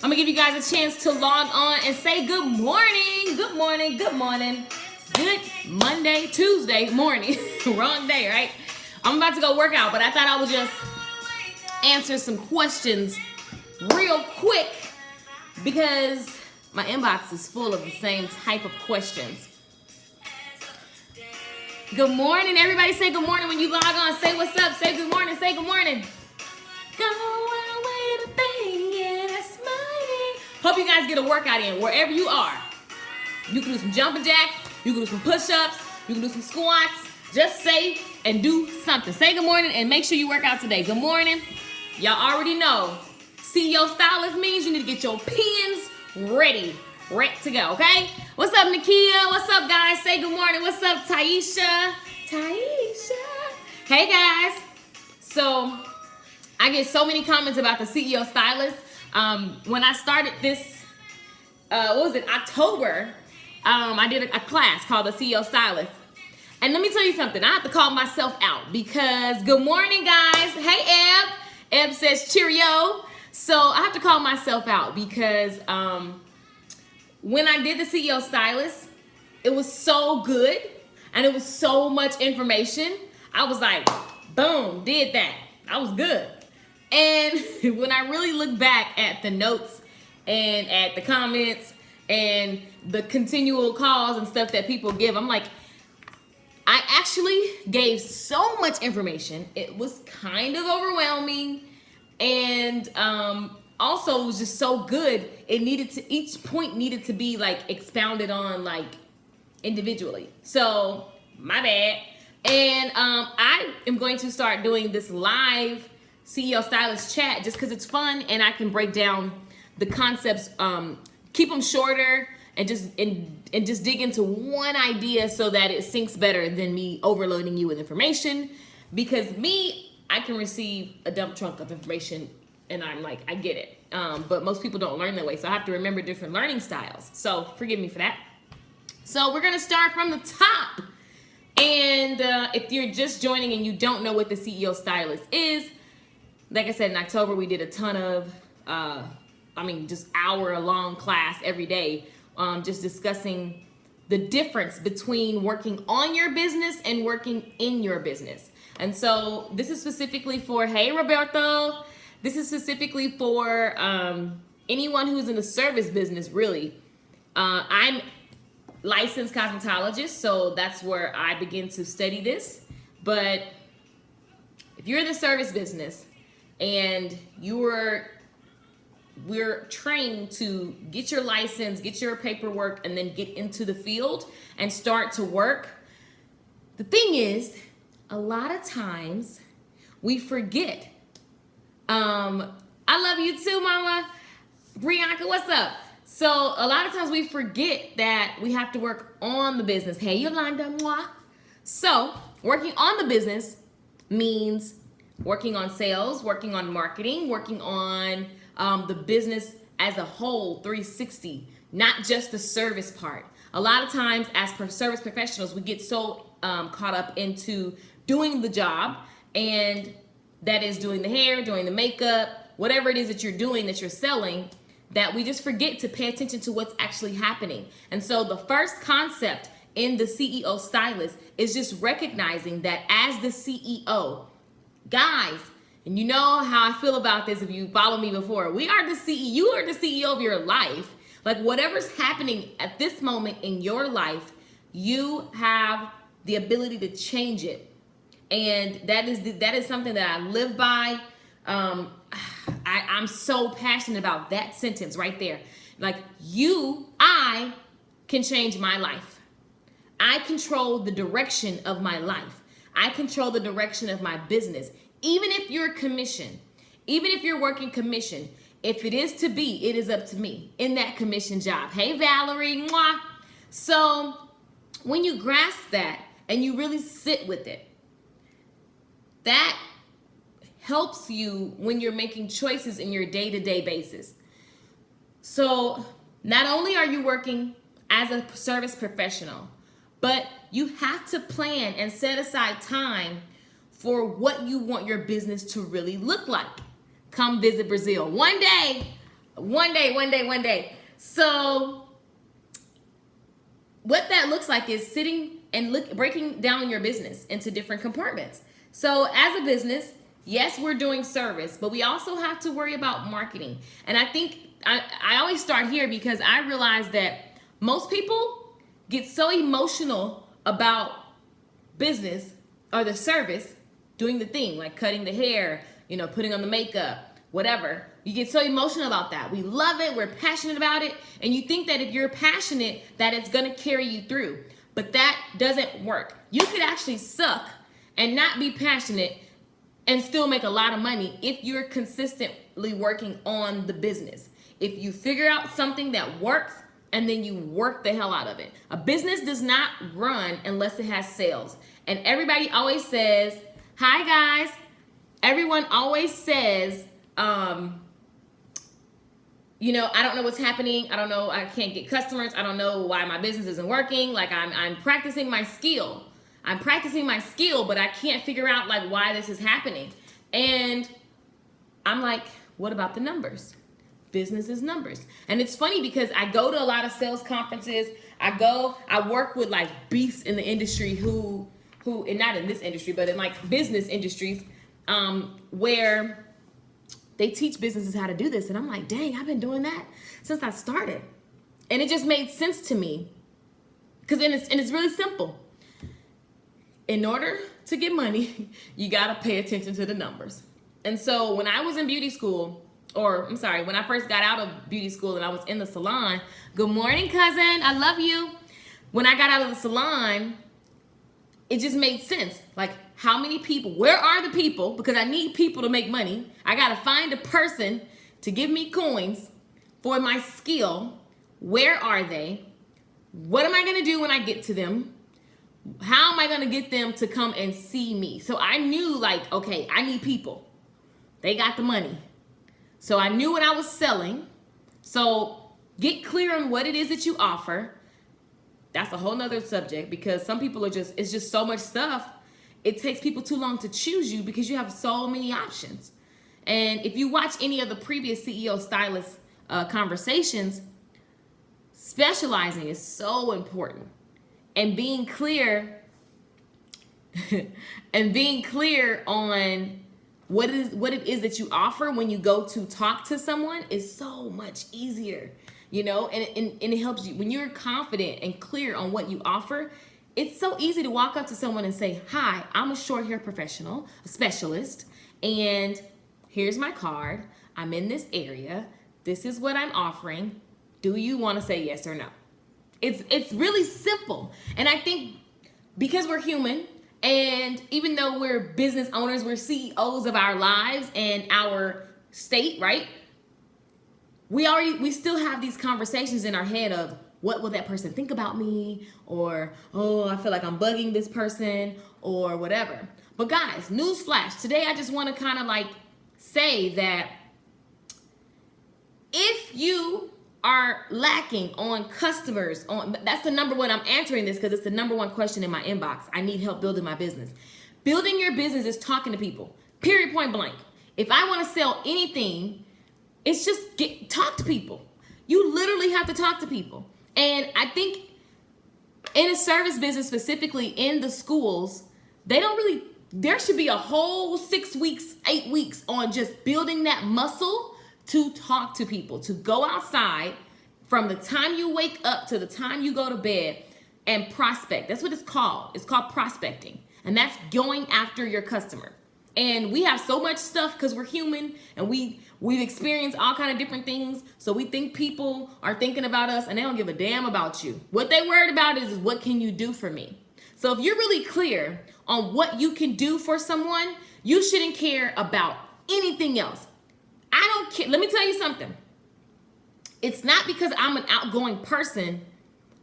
I'm gonna give you guys a chance to log on and say good morning. Good morning, good morning. Good Monday, Tuesday morning. Wrong day, right? I'm about to go work out, but I thought I would just answer some questions real quick because my inbox is full of the same type of questions. Good morning, everybody. Say good morning when you log on. Say what's up. Say good morning. Say good morning. Go away the thing and it's mighty. Hope you guys get a workout in wherever you are. You can do some jumping jacks. You can do some push-ups. You can do some squats. Just say and do something. Say good morning and make sure you work out today. Good morning. Y'all already know. CEO Stylist means you need to get your pens ready to go, okay? What's up, Nakia? What's up, guys? Say good morning. What's up, Taisha? Hey, guys. So, I get so many comments about the CEO Stylist. When I started this, October, I did a class called the CEO Stylist. And let me tell you something. I have to call myself out because good morning, guys. Hey, Eb. Eb says cheerio. So, I have to call myself out because when I did the CEO Stylist, it was so good and it was so much information. I was like, boom, did that. I was good. And when I really look back at the notes and at the comments and the continual calls and stuff that people give, I'm like, I actually gave so much information. It was kind of overwhelming. And also, it was just so good. Each point needed to be like expounded on like individually. So my bad. And I am going to start doing this live CEO Stylist chat just because it's fun and I can break down the concepts, keep them shorter and just dig into one idea so that it sinks better than me overloading you with information. Because I can receive a dump trunk of information and I'm like, I get it. But most people don't learn that way. So I have to remember different learning styles. So forgive me for that. So we're going to start from the top. And if you're just joining and you don't know what the CEO Stylist is, like I said, in October, we did a ton of, just hour-long class every day, just discussing the difference between working on your business and working in your business. And so this is specifically for, hey, Roberto, this is specifically for anyone who's in the service business, really. I'm licensed cosmetologist, so that's where I begin to study this. But if you're in the service business and we're trained to get your license, get your paperwork, and then get into the field and start to work, the thing is, a lot of times we forget. I love you too, Mama. Brianka, what's up? So a lot of times we forget that we have to work on the business. Hey, Yolanda, moi. So working on the business means working on sales, working on marketing, working on the business as a whole, 360, not just the service part. A lot of times as service professionals, we get so caught up into doing the job, and that is doing the hair, doing the makeup, whatever it is that you're doing, that you're selling, that we just forget to pay attention to what's actually happening. And so the first concept in the CEO Stylist is just recognizing that as the CEO, guys, and you know how I feel about this if you follow me before, you are the CEO of your life. Like whatever's happening at this moment in your life, you have the ability to change it. And that is something that I live by. I'm so passionate about that sentence right there. Like I can change my life. I control the direction of my life. I control the direction of my business. Even if you're commission, even if you're working commission, if it is to be, it is up to me in that commission job. Hey, Valerie, mwah. So when you grasp that and you really sit with it, that helps you when you're making choices in your day-to-day basis. So not only are you working as a service professional, but you have to plan and set aside time for what you want your business to really look like. Come visit Brazil. One day, One day. So what that looks like is sitting and breaking down your business into different compartments. So as a business, yes, we're doing service, but we also have to worry about marketing. And I think I always start here because I realize that most people get so emotional about business or the service, doing the thing like cutting the hair, putting on the makeup, whatever. You get so emotional about that. We love it. We're passionate about it. And you think that if you're passionate, that it's going to carry you through. But that doesn't work. You could actually suck and not be passionate and still make a lot of money if you're consistently working on the business. If you figure out something that works and then you work the hell out of it. A business does not run unless it has sales. And everybody always says, hi guys. Everyone always says, I don't know what's happening. I don't know. I can't get customers. I don't know why my business isn't working. Like I'm practicing my skill. But I can't figure out like why this is happening. And I'm like, what about the numbers? Business is numbers. And it's funny because I go to a lot of sales conferences. I work with like beasts in the industry who, and not in this industry, but in like business industries, where they teach businesses how to do this. And I'm like, dang, I've been doing that since I started. And it just made sense to me. It's really simple. In order to get money, you got to pay attention to the numbers. And so when I was in beauty school, when I first got out of beauty school and I was in the salon, good morning, cousin, I love you. When I got out of the salon, it just made sense. Like, how many people, where are the people? Because I need people to make money. I got to find a person to give me coins for my skill. Where are they? What am I going to do when I get to them? How am I going to get them to come and see me? So I knew like, okay, I need people. They got the money. So I knew what I was selling. So get clear on what it is that you offer. That's a whole nother subject because some people it's just so much stuff. It takes people too long to choose you because you have so many options. And if you watch any of the previous CEO Stylist conversations, specializing is so important. And being clear on what it is that you offer when you go to talk to someone is so much easier, and it helps you when you're confident and clear on what you offer. It's so easy to walk up to someone and say, hi, I'm a short hair professional, a specialist, and here's my card. I'm in this area. This is what I'm offering. Do you want to say yes or no? It's really simple. And I think because we're human, and even though we're business owners, we're CEOs of our lives and our state, right? We still have these conversations in our head of, what will that person think about me? Or, oh, I feel like I'm bugging this person or whatever. But guys, newsflash. Today I just want to kind of like say that if you are lacking on customers, that's the number one, I'm answering this because it's the number one question in my inbox. I need help building my business. Building your business is talking to people, period, point blank. If I want to sell anything, it's just talk to people. You literally have to talk to people. And I think in a service business, specifically in the schools, there should be a whole 6 weeks, 8 weeks on just building that muscle to talk to people, to go outside from the time you wake up to the time you go to bed and prospect. That's what it's called. It's called prospecting. And that's going after your customer. And we have so much stuff because we're human and we've experienced all kind of different things. So we think people are thinking about us and they don't give a damn about you. What they worried about is what can you do for me? So if you're really clear on what you can do for someone, you shouldn't care about anything else. I don't care. Let me tell you something. It's not because I'm an outgoing person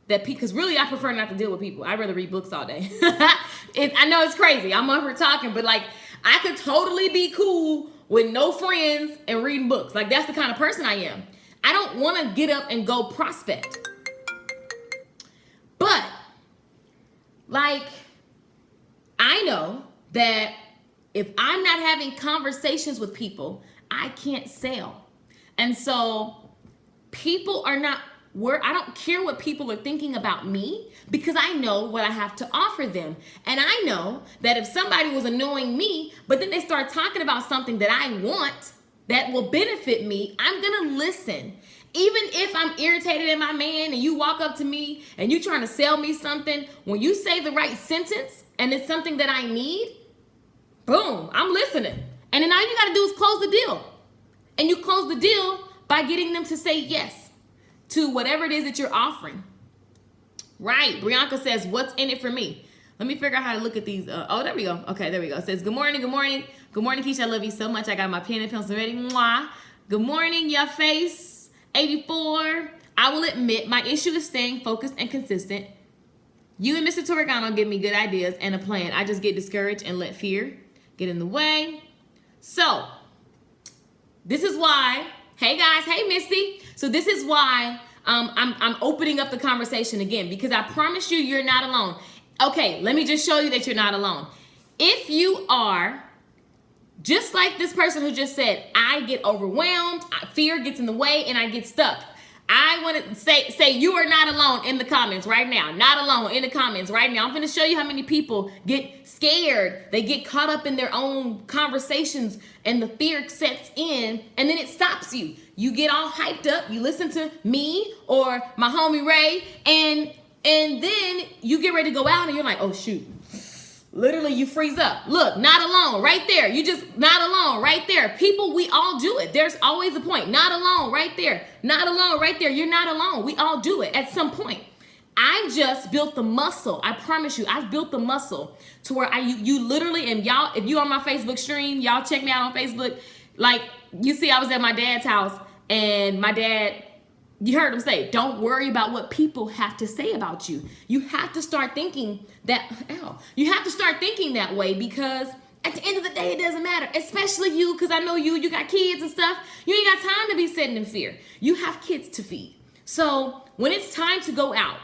because really I prefer not to deal with people. I'd rather read books all day. I know it's crazy. I'm over talking, but like I could totally be cool with no friends and reading books. Like that's the kind of person I am. I don't want to get up and go prospect. But like I know that if I'm not having conversations with people, I can't sell. And so People are not where I don't care what people are thinking about me because I know what I have to offer them. And I know that if somebody was annoying me, but then they start talking about something that I want that will benefit me, I'm gonna listen. Even if I'm irritated at my man and you walk up to me and you trying to sell me something, when you say the right sentence and it's something that I need, boom, I'm listening. And then all you gotta do is close the deal. And you close the deal by getting them to say yes to whatever it is that you're offering. Right, Brianka says, what's in it for me? Let me figure out how to look at these. Oh, there we go. Okay, there we go. It says, good morning, good morning. Good morning, Keisha, I love you so much. I got my pen and pencil ready. Mwah. Good morning, your face, 84. I will admit my issue is staying focused and consistent. You and Mr. Torregano give me good ideas and a plan. I just get discouraged and let fear get in the way. So, this is why, hey guys, hey Misty. So this is why I'm opening up the conversation again, because I promise you, you're not alone. Okay, let me just show you that you're not alone. If you are just like this person who just said, I get overwhelmed, fear gets in the way, and I get stuck. I want to say you are not alone in the comments right now. Not alone in the comments right now. I'm going to show you how many people get scared. They get caught up in their own conversations and the fear sets in and then it stops you. You get all hyped up. You listen to me or my homie Ray and then you get ready to go out and you're like, oh shoot. Literally, you freeze up. Look, not alone, right there. You just, not alone, right there. People, we all do it. There's always a point. Not alone, right there. Not alone, right there. You're not alone. We all do it at some point. I just built the muscle. I promise you, I've built the muscle to where you literally, and y'all, if you on my Facebook stream, y'all check me out on Facebook. Like, you see, I was at my dad's house, and my dad, you heard him say, don't worry about what people have to say about you. You have to start thinking that, you have to start thinking that way, because at the end of the day, it doesn't matter, especially you, because I know you got kids and stuff. You ain't got time to be sitting in fear. You have kids to feed. So when it's time to go out,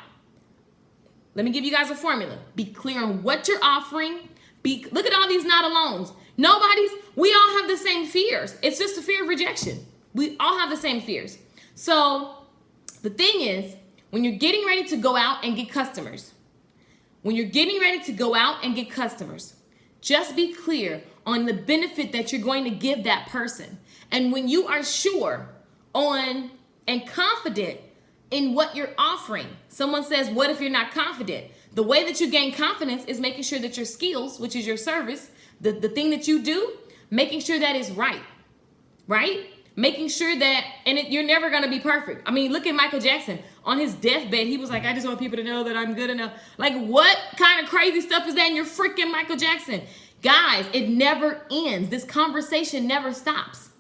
let me give you guys a formula. Be clear on what you're offering. Look at all these not alones. We all have the same fears. It's just a fear of rejection. We all have the same fears. So the thing is, when you're getting ready to go out and get customers, just be clear on the benefit that you're going to give that person. And when you are sure on and confident in what you're offering, someone says, what if you're not confident? The way that you gain confidence is making sure that your skills, which is your service, the thing that you do, making sure that is right? Making sure that, you're never going to be perfect. I mean, look at Michael Jackson. On his deathbed, he was like, I just want people to know that I'm good enough. Like, what kind of crazy stuff is that? And you're freaking Michael Jackson. Guys, it never ends. This conversation never stops.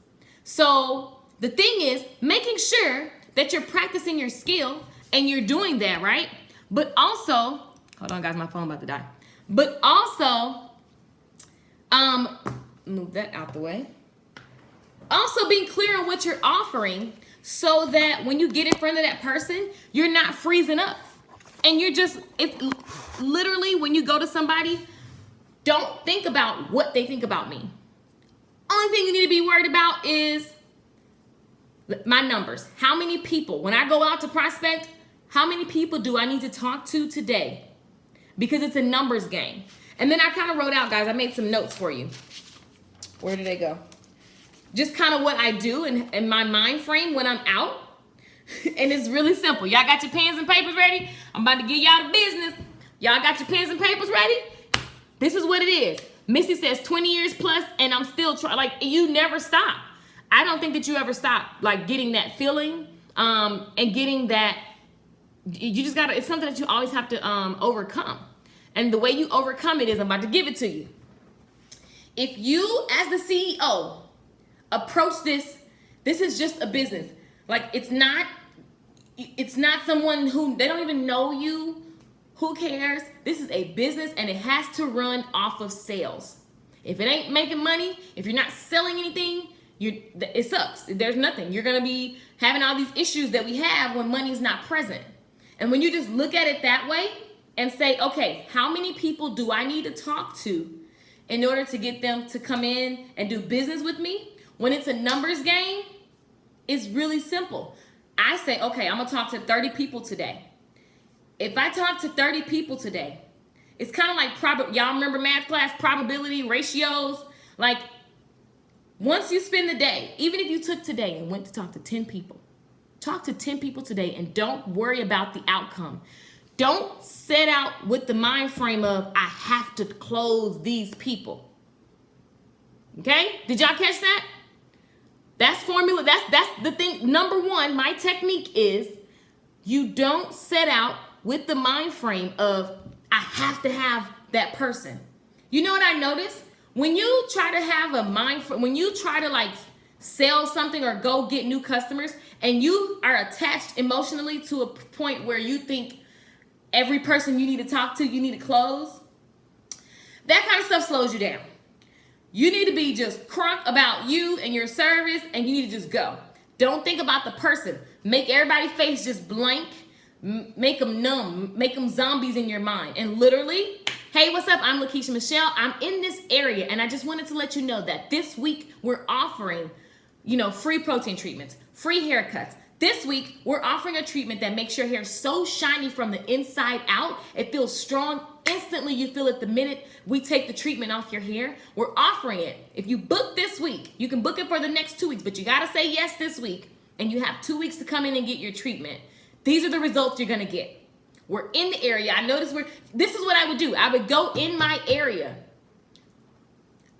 So the thing is, making sure that you're practicing your skill and you're doing that, right? But also, hold on guys, my phone about to die. But also, move that out the way. Also being clear on what you're offering so that when you get in front of that person, you're not freezing up. And it's literally when you go to somebody, don't think about what they think about me. Only thing you need to be worried about is my numbers. How many people, when I go out to prospect, how many people do I need to talk to today? Because it's a numbers game. And then I kind of wrote out, guys, I made some notes for you. Where did they go? Just kind of what I do in my mind frame when I'm out. And it's really simple. Y'all got your pens and papers ready? I'm about to give y'all the business. Y'all got your pens and papers ready? This is what it is. Missy says 20 years plus, and I'm still trying. Like, you never stop. I don't think that you ever stop, like, getting that feeling and getting that. You just got to, it's something that you always have to overcome. And the way you overcome it is, I'm about to give it to you. If you, as the CEO, approach this is just a business. Like, it's not someone who, they don't even know you. Who cares? This is a business and it has to run off of sales. If it ain't making money, if you're not selling anything, it sucks. There's nothing. You're going to be having all these issues that we have when money's not present. And when you just look at it that way and say, okay, how many people do I need to talk to in order to get them to come in and do business with me? When it's a numbers game, it's really simple. I say, okay, I'm going to talk to 30 people today. If I talk to 30 people today, it's kind of like, y'all remember math class, probability, ratios? Like, once you spend the day, even if you took today and went to talk to 10 people, talk to 10 people today and don't worry about the outcome. Don't set out with the mind frame of, I have to close these people. Okay? Did y'all catch that? That's formula. That's the thing. Number one, my technique is you don't set out with the mind frame of, I have to have that person. You know what I noticed? When you try to have a mind frame, when you try to like sell something or go get new customers and you are attached emotionally to a point where you think every person you need to talk to, you need to close, that kind of stuff slows you down. You need to be just crunk about you and your service, and you need to just go. Don't think about the person. Make everybody's face just blank. Make them numb. Make them zombies in your mind. And literally, hey, what's up? I'm Lakeisha Michelle. I'm in this area, and I just wanted to let you know that this week we're offering, free protein treatments, free haircuts. This week, we're offering a treatment that makes your hair so shiny from the inside out. It feels strong. Instantly, you feel it the minute we take the treatment off your hair. We're offering it. If you book this week, you can book it for the next 2 weeks, but you got to say yes this week, and you have 2 weeks to come in and get your treatment. These are the results you're going to get. We're in the area. I noticed this is what I would do. I would go in my area.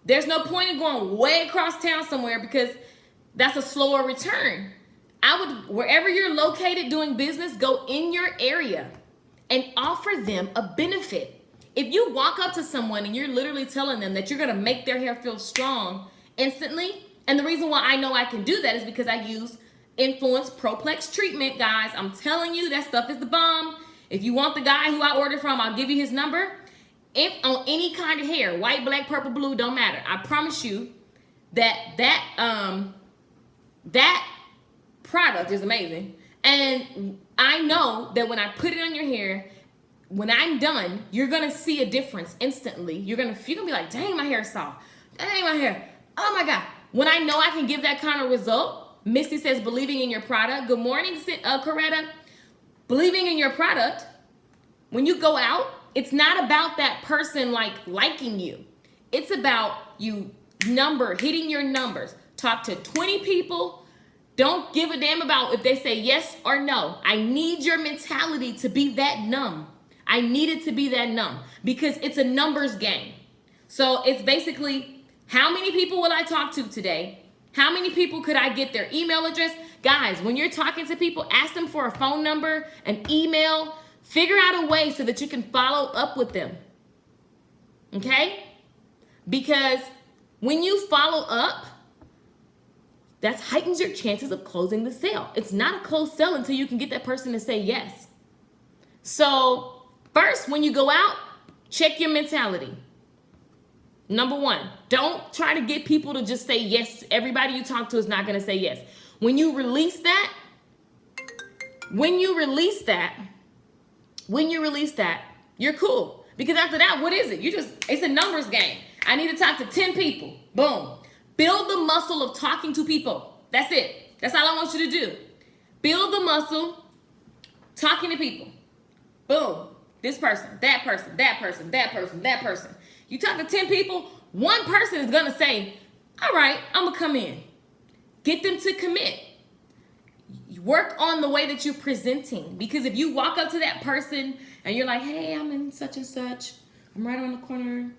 There's no point in going way across town somewhere because that's a slower return. Wherever you're located doing business, go in your area and offer them a benefit. If you walk up to someone and you're literally telling them that you're going to make their hair feel strong instantly, and the reason why I know I can do that is because I use Influence Proplex treatment, guys. I'm telling you, that stuff is the bomb. If you want the guy who I ordered from, I'll give you his number. If on any kind of hair, white, black, purple, blue, don't matter. I promise you that product is amazing. And I know that when I put it on your hair, when I'm done, you're going to see a difference instantly. You're going to be like, dang, my hair is soft. Dang, my hair. Oh, my God. When I know I can give that kind of result, Misty says, believing in your product. Good morning, Coretta. Believing in your product, when you go out, it's not about that person liking you. It's about you hitting your numbers. Talk to 20 people. Don't give a damn about if they say yes or no. I need your mentality to be that numb. I need it to be that numb because it's a numbers game. So it's basically, how many people will I talk to today? How many people could I get their email address? Guys, when you're talking to people, ask them for a phone number, an email. Figure out a way so that you can follow up with them. Okay? Because when you follow up, that heightens your chances of closing the sale. It's not a closed sale until you can get that person to say yes. So first, when you go out, check your mentality. Number one, don't try to get people to just say yes. Everybody you talk to is not going to say yes. When you release that, you're cool. Because after that, what is it? It's a numbers game. I need to talk to 10 people. Boom. Build the muscle of talking to people. That's it. That's all I want you to do. Build the muscle, talking to people. Boom. This person, that person, that person, that person, that person. You talk to 10 people, one person is going to say, all right, I'm going to come in. Get them to commit. Work on the way that you're presenting. Because if you walk up to that person and you're like, hey, I'm in such and such. I'm right around the corner.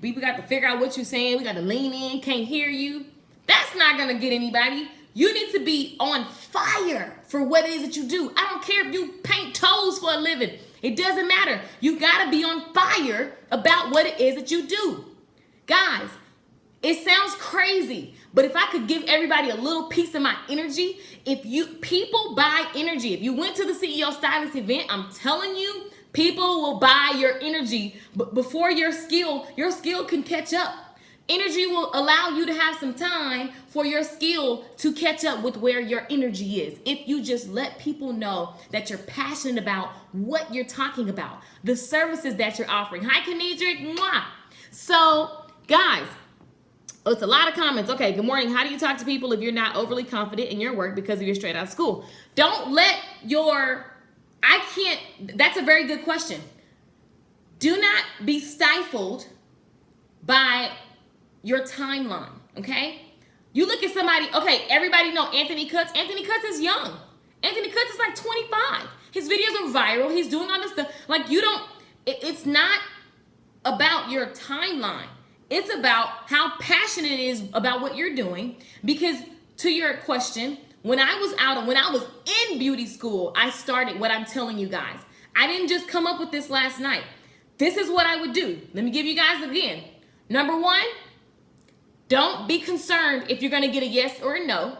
We got to figure out what you're saying. We got to lean in. Can't hear you. That's not going to get anybody. You need to be on fire for what it is that you do. I don't care if you paint toes for a living. It doesn't matter. You got to be on fire about what it is that you do. Guys, it sounds crazy, but if I could give everybody a little piece of my energy, people buy energy. If you went to the CEO Stylist event, I'm telling you, people will buy your energy before your skill can catch up. Energy will allow you to have some time for your skill to catch up with where your energy is. If you just let people know that you're passionate about what you're talking about, the services that you're offering. Hi, Kenedrick. Mwah. So, guys, Oh, it's a lot of comments. Okay, good morning. How do you talk to people if you're not overly confident in your work because you're straight out of school? Don't let that's a very good question. Do not be stifled by your timeline, okay? You look at somebody, okay, everybody know Anthony Kutz. Anthony Kutz is young. Anthony Kutz is like 25. His videos are viral. He's doing all this stuff. Like, it's not about your timeline. It's about how passionate it is about what you're doing. Because to your question, when I was in beauty school, I started what I'm telling you guys. I didn't just come up with this last night. This is what I would do. Let me give you guys again. Number one, don't be concerned if you're going to get a yes or a no.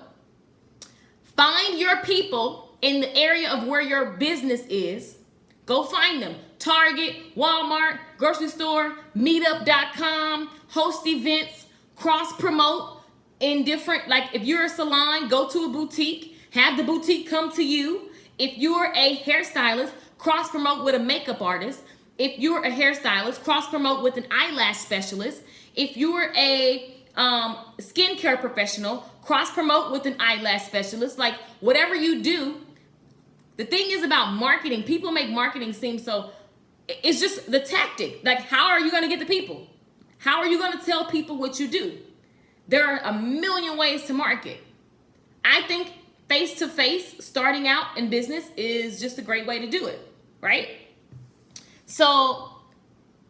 Find your people in the area of where your business is. Go find them. Target, Walmart, grocery store, meetup.com, host events, cross promote in different, like if you're a salon, go to a boutique, have the boutique come to you. If you're a hairstylist, cross promote with a makeup artist. If you're a hairstylist, cross promote with an eyelash specialist. If you're a skincare professional, cross promote with an eyelash specialist. Like whatever you do, the thing is about marketing. People make marketing seem so, it's just the tactic. Like, how are you going to get the people? How are you going to tell people what you do? There are a million ways to market. I think face-to-face, starting out in business is just a great way to do it, right? So,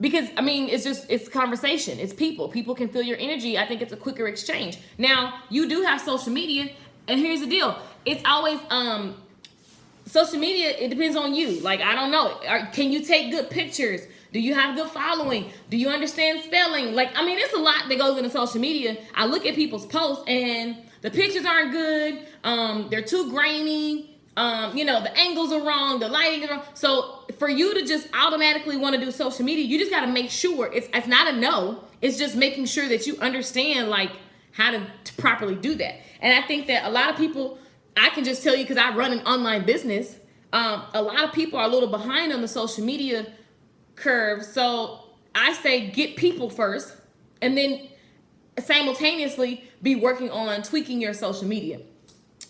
because, I mean, it's conversation. It's people. People can feel your energy. I think it's a quicker exchange. Now, you do have social media, and here's the deal. It's always, social media, it depends on you. Like, I don't know. Can you take good pictures? Do you have good following? Do you understand spelling? Like, I mean, it's a lot that goes into social media. I look at people's posts and the pictures aren't good. They're too grainy. The angles are wrong. The lighting is wrong. So for you to just automatically want to do social media, you just got to make sure it's not a no. It's just making sure that you understand like how to properly do that. And I think that a lot of people, I can just tell you because I run an online business, a lot of people are a little behind on the social media curve. So I say get people first and then simultaneously be working on tweaking your social media.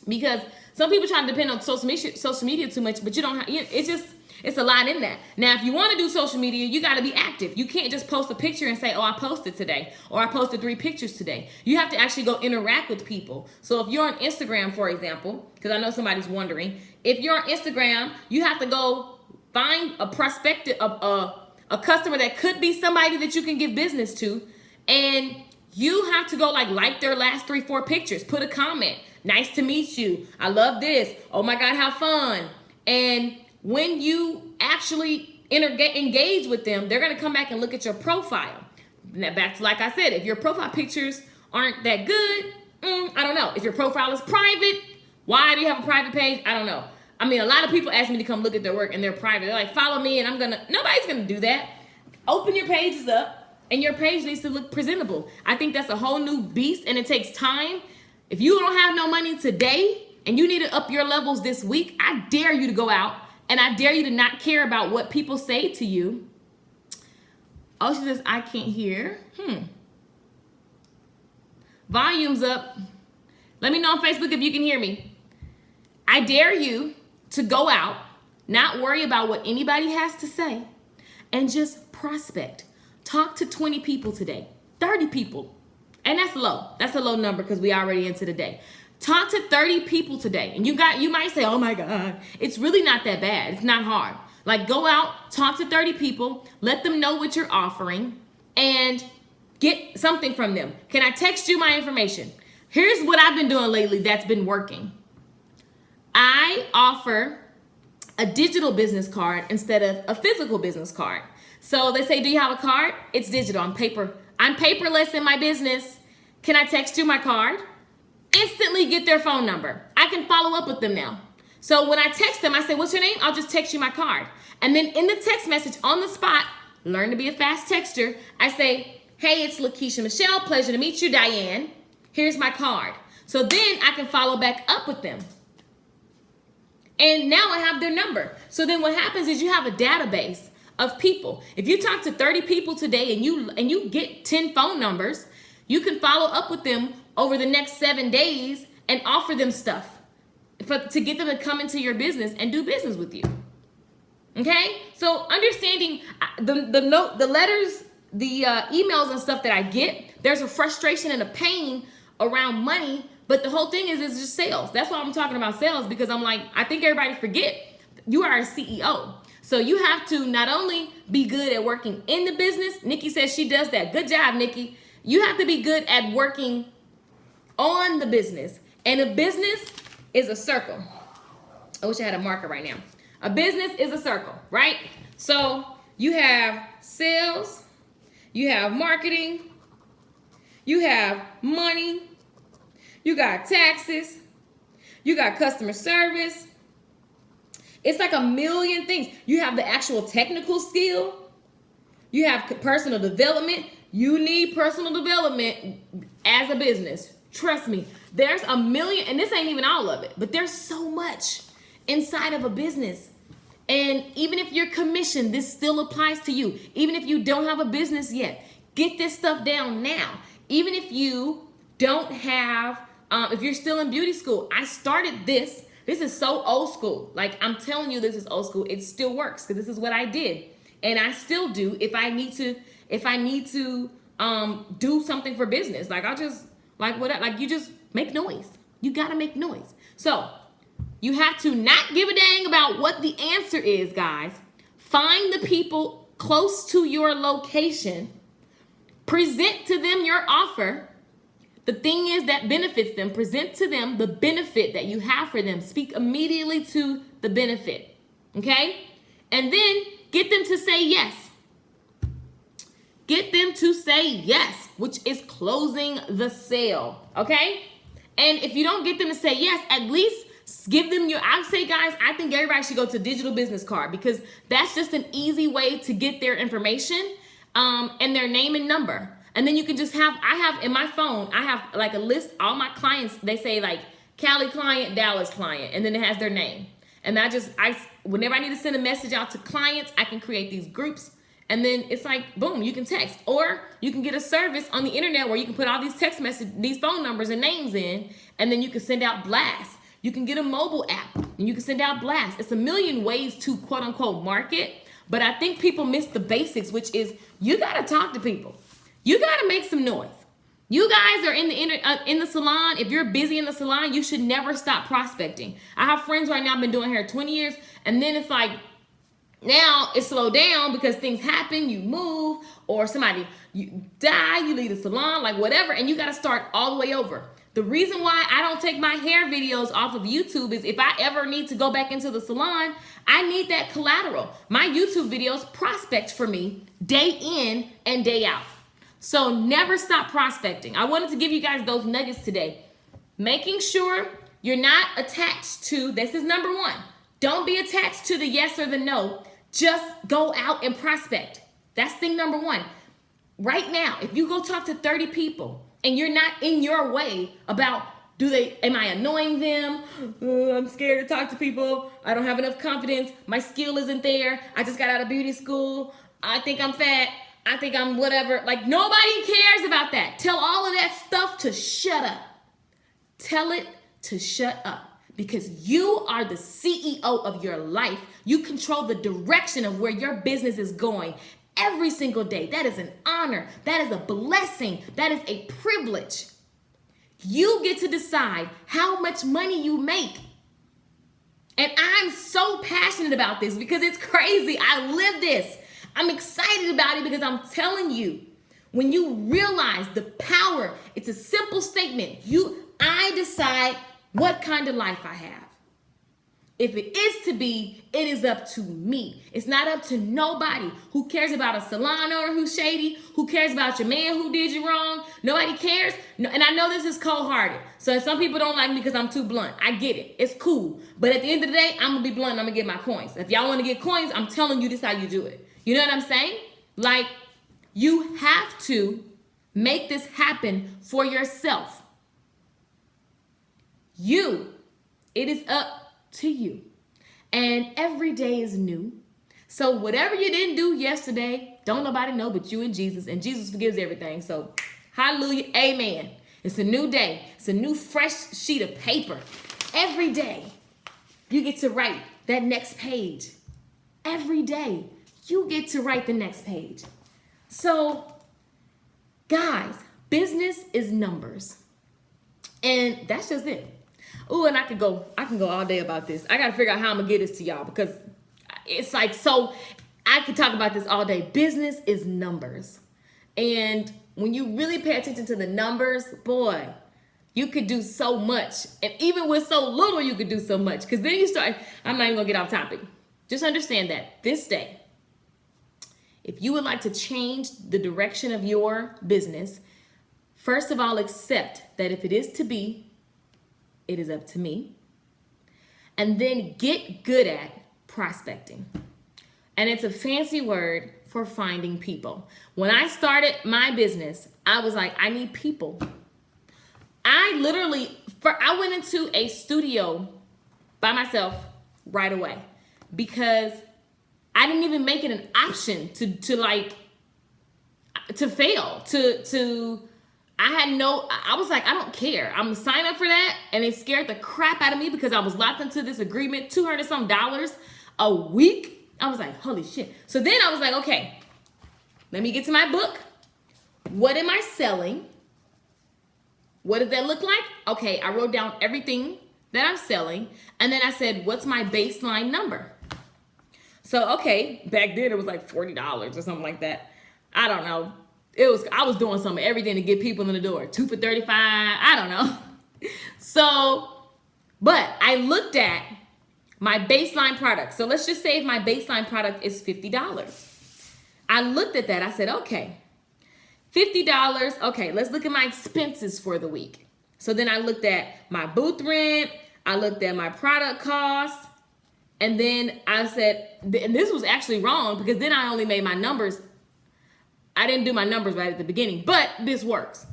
Because some people try to depend on social media too much, but you don't have, it's a lot in that. Now, if you want to do social media, you got to be active. You can't just post a picture and say, oh, I posted today, or I posted 3 pictures today. You have to actually go interact with people. So if you're on Instagram, for example, because I know somebody's wondering, if you're on Instagram, you have to go find a prospective, a customer that could be somebody that you can give business to, and you have to go like their last 3-4 pictures, put a comment. Nice to meet you. I love this. Oh my God, how fun. And when you actually engage with them, they're going to come back and look at your profile. Now, back to like I said, if your profile pictures aren't that good, I don't know. If your profile is private, why do you have a private page? I don't know. I mean, a lot of people ask me to come look at their work and they're private. They're like, follow me, and nobody's going to do that. Open your pages up, and your page needs to look presentable. I think that's a whole new beast, and it takes time. If you don't have no money today and you need to up your levels this week, I dare you to go out, and I dare you to not care about what people say to you. Oh, she says, I can't hear. Volume's up. Let me know on Facebook if you can hear me. I dare you to go out, not worry about what anybody has to say, and just prospect. Talk to 20 people today, 30 people. And that's low. That's a low number because we already into the day. Talk to 30 people today. And you might say, oh my God, it's really not that bad. It's not hard. Like, go out, talk to 30 people, let them know what you're offering, and get something from them. Can I text you my information? Here's what I've been doing lately that's been working. I offer a digital business card instead of a physical business card. So they say, do you have a card? It's digital. I'm paperless in my business. Can I text you my card? Instantly get their phone number. I can follow up with them now. So when I text them, I say, what's your name? I'll just text you my card. And then in the text message on the spot, learn to be a fast texter, I say, hey, it's Lakeisha Michelle. Pleasure to meet you, Diane. Here's my card. So then I can follow back up with them. And now I have their number. So then what happens is you have a database of people. If you talk to 30 people today and you get 10 phone numbers, You can follow up with them over the next 7 days and offer them stuff to get them to come into your business and do business with you. Okay? So understanding the letters, the emails and stuff that I get, there's a frustration and a pain around money, but the whole thing is it's just sales. That's why I'm talking about sales, because I'm like, I think everybody forget you are a CEO. So you have to not only be good at working in the business. Nikki says she does that. Good job, Nikki. You have to be good at working on the business. And a business is a circle. I wish I had a marker right now. A business is a circle, right? So you have sales, you have marketing, you have money, you got taxes, you got customer service. It's like a million things. You have the actual technical skill. You have personal development. You need personal development as a business. Trust me, there's a million, and this ain't even all of it, but there's so much inside of a business. And even if you're commissioned, this still applies to you. Even if you don't have a business yet, get this stuff down now. Even if you don't have, if you're still in beauty school, I started this. This is so old school. Like, I'm telling you, this is old school. It still works because this is what I did. And I still do if I need to do something for business. Like, I'll just, you just make noise. You got to make noise. So you have to not give a dang about what the answer is, guys. Find the people close to your location. Present to them your offer. The thing is that benefits them. Present to them the benefit that you have for them. Speak immediately to the benefit. Okay? And then get them to say yes. Get them to say yes, which is closing the sale. Okay? And if you don't get them to say yes, at least give them your, I say, guys, I think everybody should go to digital business card, because that's just an easy way to get their information and their name and number. And then you can just have, I have in my phone, I have like a list, all my clients, they say like Cali client, Dallas client, and then it has their name. And whenever I need to send a message out to clients, I can create these groups. And then it's like, boom, you can text. Or you can get a service on the internet where you can put all these text messages, these phone numbers and names in, and then you can send out blasts. You can get a mobile app and you can send out blasts. It's a million ways to quote unquote market. But I think people miss the basics, which is you got to talk to people. You got to make some noise. You guys are in the salon. If you're busy in the salon, you should never stop prospecting. I have friends right now, I've been doing hair 20 years. And then it's like, now it's slowed down because things happen. You move, or you die, you leave the salon, like whatever. And you got to start all the way over. The reason why I don't take my hair videos off of YouTube is if I ever need to go back into the salon, I need that collateral. My YouTube videos prospect for me day in and day out. So never stop prospecting. I wanted to give you guys those nuggets today. Making sure you're not attached to, this is number one. Don't be attached to the yes or the no. Just go out and prospect. That's thing number one. Right now, if you go talk to 30 people and you're not in your way about, am I annoying them? I'm scared to talk to people. I don't have enough confidence. My skill isn't there. I just got out of beauty school. I think I'm fat. I think I'm whatever. Like, nobody cares about that. Tell all of that stuff to shut up. Tell it to shut up. Because you are the CEO of your life. You control the direction of where your business is going every single day. That is an honor. That is a blessing. That is a privilege. You get to decide how much money you make. And I'm so passionate about this because it's crazy. I live this. I'm excited about it because I'm telling you, when you realize the power, it's a simple statement. I decide what kind of life I have. If it is to be, it is up to me. It's not up to nobody. Who cares about a salon owner who's shady? Who cares about your man who did you wrong? Nobody cares. No, and I know this is cold-hearted. So some people don't like me because I'm too blunt. I get it. It's cool. But at the end of the day, I'm going to be blunt. I'm going to get my coins. If y'all want to get coins, I'm telling you this is how you do it. You know what I'm saying? Like, you have to make this happen for yourself. It is up to you. And every day is new. So whatever you didn't do yesterday, don't nobody know but you and Jesus. And Jesus forgives everything. So Hallelujah. Amen. It's a new day. It's a new fresh sheet of paper. Every day you get to write that next page. Every day you get to write the next page. So, guys, business is numbers. And that's just it. Oh, and I can go all day about this. I gotta figure out how I'm gonna get this to y'all because it's like, so I could talk about this all day. Business is numbers. And when you really pay attention to the numbers, boy, you could do so much. And even with so little, you could do so much. Because then you start, I'm not even gonna get off topic. Just understand that this day, if you would like to change the direction of your business, first of all, accept that if it is to be, it is up to me. And then get good at prospecting. And it's a fancy word for finding people. When I started my business, I was like, I need people. I went into a studio by myself right away because I didn't even make it an option to fail, I was like, I don't care. I'm signing up for that. And it scared the crap out of me because I was locked into this agreement, $200 some a week. I was like, holy shit. So then I was like, okay, let me get to my book. What am I selling? What does that look like? Okay, I wrote down everything that I'm selling. And then I said, what's my baseline number? So, okay, back then it was like $40 or something like that. I don't know. I was doing everything to get people in the door. 2 for $35, I don't know. So, but I looked at my baseline product. So let's just say if my baseline product is $50. I looked at that, I said, okay, $50, okay, let's look at my expenses for the week. So then I looked at my booth rent, I looked at my product cost, and then I said, and this was actually wrong because then I only made my numbers. I didn't do my numbers right at the beginning, but this works.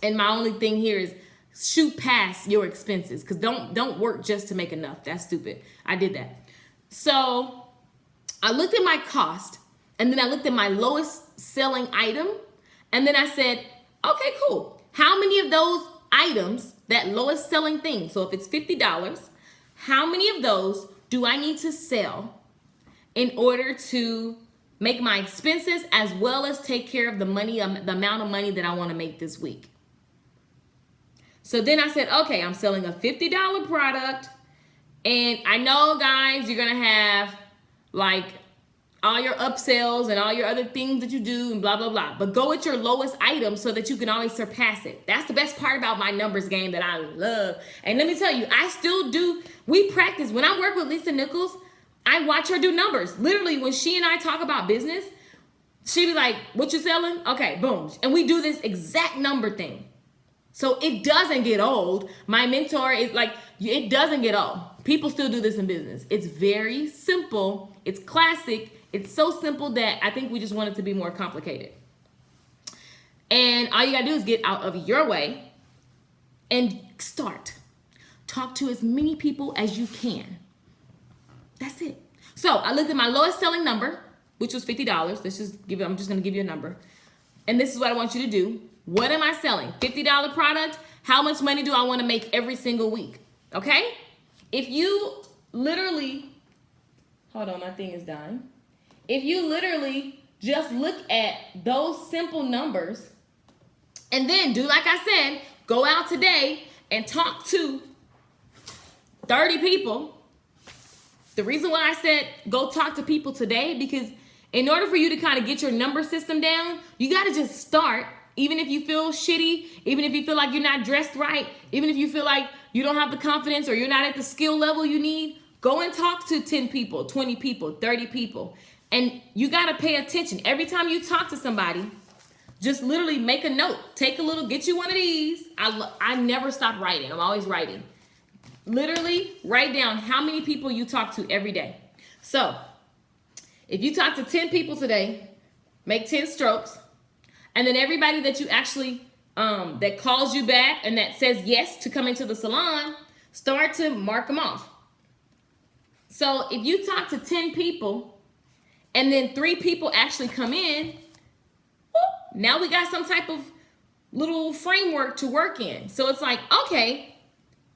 And my only thing here is shoot past your expenses because don't work just to make enough. That's stupid. I did that. So I looked at my cost and then I looked at my lowest selling item. And then I said, okay, cool. How many of those items, that lowest selling thing, so if it's $50, how many of those do I need to sell in order to make my expenses as well as take care of the amount of money that I want to make this week? So then I said, okay, I'm selling a $50 product. And I know, guys, you're going to have like all your upsells and all your other things that you do and blah, blah, blah. But go with your lowest item so that you can always surpass it. That's the best part about my numbers game that I love. And let me tell you, I still do. We practice. When I work with Lisa Nichols, I watch her do numbers. Literally, when she and I talk about business, she be like, what you selling? Okay, boom. And we do this exact number thing. So it doesn't get old. My mentor is like, it doesn't get old. People still do this in business. It's very simple. It's classic. It's so simple that I think we just want it to be more complicated. And all you gotta do is get out of your way and start. Talk to as many people as you can. That's it. So I looked at my lowest selling number, which was $50. I'm just gonna give you a number. And this is what I want you to do. What am I selling? $50 product. How much money do I want to make every single week? Okay? If you literally, hold on, my thing is dying. If you literally just look at those simple numbers and then do like I said, go out today and talk to 30 people. The reason why I said go talk to people today, because in order for you to kind of get your number system down, you got to just start. Even if you feel shitty, even if you feel like you're not dressed right, even if you feel like you don't have the confidence or you're not at the skill level you need, go and talk to 10 people, 20 people, 30 people. And you got to pay attention. Every time you talk to somebody, just literally make a note. Take a little, get you one of these. I never stop writing. I'm always writing. Literally write down how many people you talk to every day. So if you talk to 10 people today, make 10 strokes. And then everybody that you actually, that calls you back and that says yes to come into the salon, start to mark them off. So if you talk to 10 people and then 3 people actually come in, now we got some type of little framework to work in. So it's like, okay,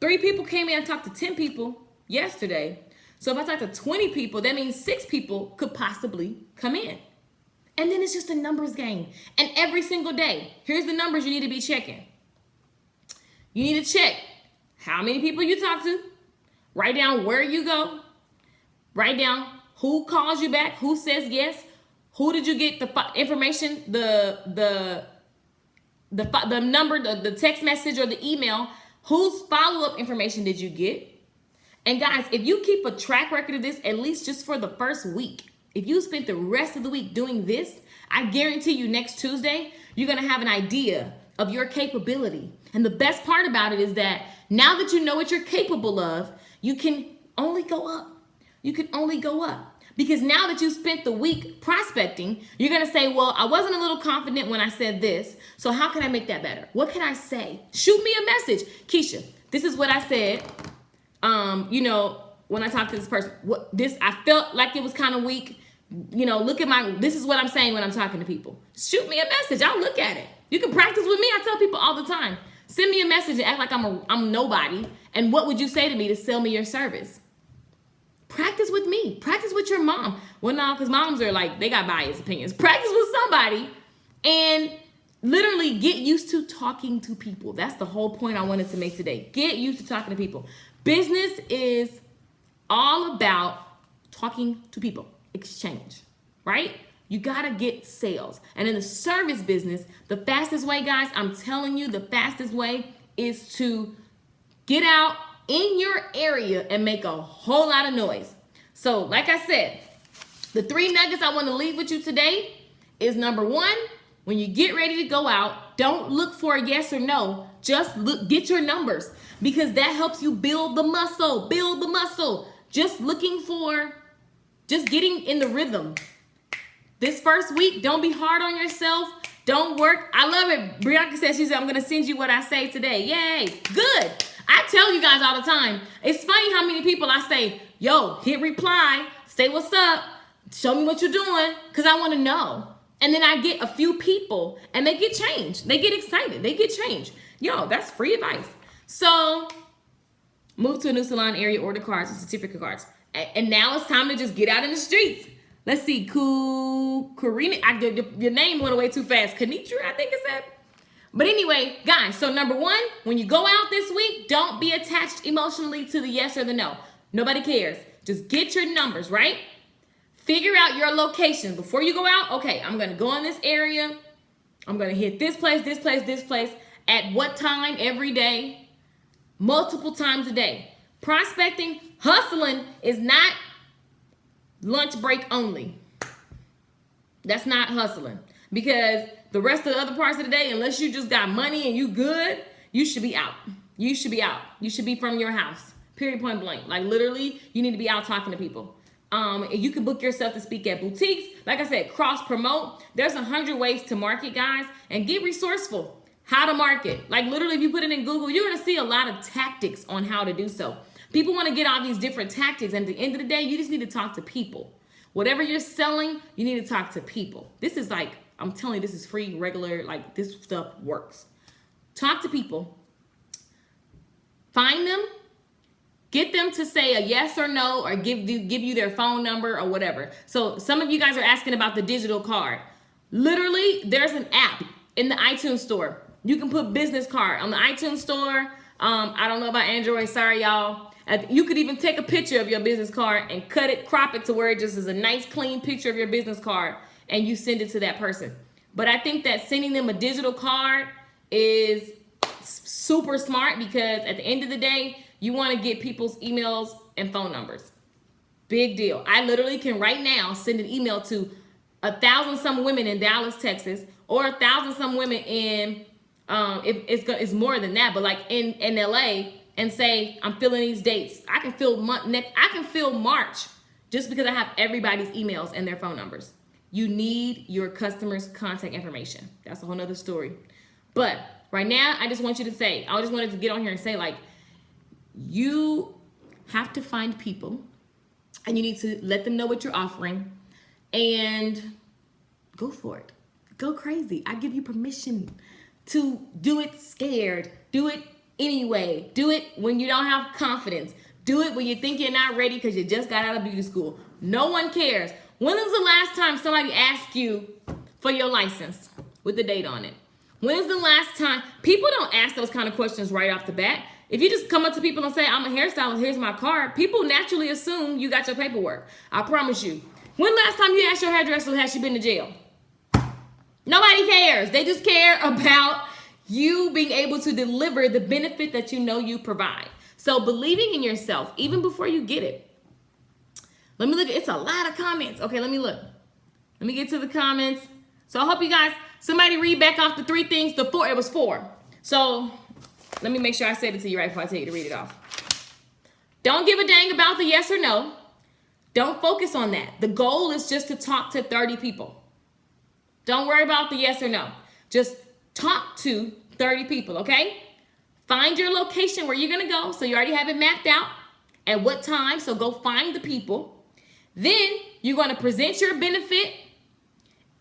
3 people came in and talked to 10 people yesterday. So if I talk to 20 people, that means 6 people could possibly come in. And then it's just a numbers game. And every single day, here's the numbers you need to be checking. You need to check how many people you talk to. Write down where you go. Write down who calls you back, who says yes, who did you get the information, the number, the text message or the email, whose follow-up information did you get? And guys, if you keep a track record of this, at least just for the first week, if you spent the rest of the week doing this, I guarantee you next Tuesday, you're going to have an idea of your capability. And the best part about it is that now that you know what you're capable of, you can only go up. You can only go up. Because now that you spent the week prospecting, you're going to say, well, I wasn't a little confident when I said this. So how can I make that better? What can I say? Shoot me a message. Keisha, this is what I said. When I talked to this person, I felt like it was kind of weak. This is what I'm saying when I'm talking to people. Shoot me a message. I'll look at it. You can practice with me. I tell people all the time, send me a message and act like I'm nobody. And what would you say to me to sell me your service? Practice with me. Practice with your mom. Well, no, because moms are like, they got biased opinions. Practice with somebody and literally get used to talking to people. That's the whole point I wanted to make today. Get used to talking to people. Business is all about talking to people, exchange, right? You gotta get sales. And in the service business, the fastest way, guys, I'm telling you, the fastest way is to get out in your area and make a whole lot of noise. So like I said, the 3 nuggets I want to leave with you today is number 1, when you get ready to go out, don't look for a yes or no. Just get your numbers, because that helps you build the muscle. Just getting in the rhythm. This first week, don't be hard on yourself. Don't work. I love it. Brianna said, I'm going to send you what I say today. Yay. Good. I tell you guys all the time. It's funny how many people I say, yo, hit reply, say what's up, show me what you're doing, because I want to know. And then I get a few people and they get changed. They get excited. They get changed. Yo, that's free advice. So move to a new salon area, order cards and certificate cards. And now it's time to just get out in the streets. Let's see. Karina, your name went away too fast. Kanitra, I think it's that. But anyway, guys, so number 1, when you go out this week, don't be attached emotionally to the yes or the no. Nobody cares. Just get your numbers, right? Figure out your location. Before you go out, okay, I'm going to go in this area. I'm going to hit this place, this place, this place. At what time every day? Multiple times a day. Prospecting, hustling is not lunch break only. That's not hustling. Because the rest of the other parts of the day, unless you just got money and you good, you should be out. You should be out. You should be from your house. Period, point blank. Like literally, you need to be out talking to people. You can book yourself to speak at boutiques. Like I said, cross promote. There's 100 ways to market, guys, and get resourceful. How to market. Like literally, if you put it in Google, you're going to see a lot of tactics on how to do so. People want to get all these different tactics, and at the end of the day, you just need to talk to people. Whatever you're selling, you need to talk to people. This is like, I'm telling you, this is free, regular, like this stuff works. Talk to people. Find them. Get them to say a yes or no, or give you their phone number or whatever. So some of you guys are asking about the digital card. Literally, there's an app in the iTunes store. You can put business card on the iTunes store. I don't know about Android. Sorry, y'all. You could even take a picture of your business card and crop it to where it just is a nice, clean picture of your business card, and you send it to that person. But I think that sending them a digital card is super smart, because at the end of the day, you want to get people's emails and phone numbers. Big deal. I literally can right now send an email to 1,000 some women in Dallas, Texas, or 1,000 some women in it's more than that, but like in LA, and say I'm filling these dates. I can fill March just because I have everybody's emails and their phone numbers. You need your customers' contact information. That's a whole nother story. But right now, I just want you to say, I just wanted to get on here and say, like, you have to find people and you need to let them know what you're offering and go for it. Go crazy. I give you permission. to do it scared. Do it anyway. Do it when you don't have confidence. Do it when you think you're not ready because you just got out of beauty school. No one cares. When was the last time somebody asked you for your license with the date on it? When is the last time? People don't ask those kind of questions right off the bat. If you just come up to people and say, I'm a hairstylist, here's my card, people naturally assume you got your paperwork. I promise you. When last time you asked your hairdresser, has she been to jail? Nobody cares. They just care about you being able to deliver the benefit that you know you provide. So believing in yourself, even before you get it. Let me look. It's a lot of comments. Okay, let me look. Let me get to the comments. So I hope you guys, somebody read back off the 3 things. The 4, it was 4. So let me make sure I said it to you right before I tell you to read it off. Don't give a dang about the yes or no. Don't focus on that. The goal is just to talk to 30 people. Don't worry about the yes or no. Just talk to 30 people, okay? Find your location where you're going to go. So you already have it mapped out at what time. So go find the people. Then you're going to present your benefit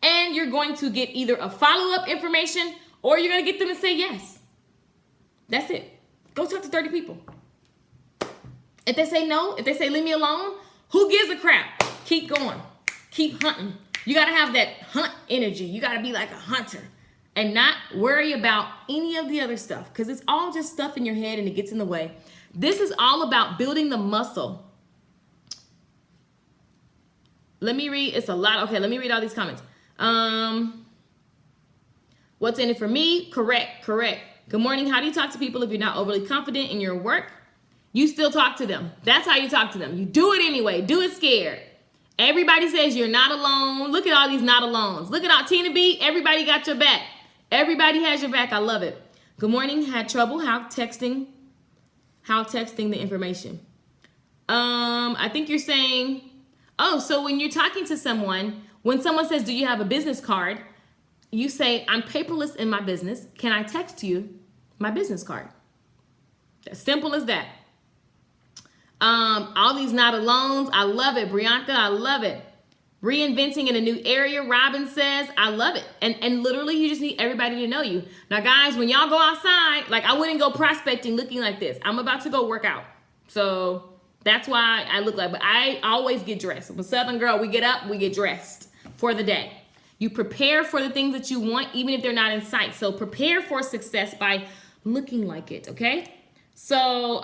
and you're going to get either a follow-up information or you're going to get them to say yes. That's it. Go talk to 30 people. If they say no, if they say leave me alone, who gives a crap? Keep going. Keep hunting. You got to have that hunt energy. You got to be like a hunter and not worry about any of the other stuff because it's all just stuff in your head and it gets in the way. This is all about building the muscle. Let me read. It's a lot. Okay, let me read all these comments. What's in it for me? Correct. Good morning. How do you talk to people if you're not overly confident in your work? You still talk to them. That's how you talk to them. You do it anyway. Do it scared. Everybody says you're not alone. Look at all these not alones. Look at all Tina B. Everybody got your back. Everybody has your back. I love it. Good morning. Had trouble. How texting the information. I think you're saying, oh, so when you're talking to someone, when someone says, do you have a business card? You say, I'm paperless in my business. Can I text you my business card? As simple as that. All these not alones. I love it. Brianka, I love it. Reinventing in a new area. Robin says, I love it. And literally, you just need everybody to know you. Now, guys, when y'all go outside, like I wouldn't go prospecting looking like this. I'm about to go work out. So that's why I look like, but I always get dressed. I'm a Southern girl. We get up, we get dressed for the day. You prepare for the things that you want, even if they're not in sight. So prepare for success by looking like it, okay? So,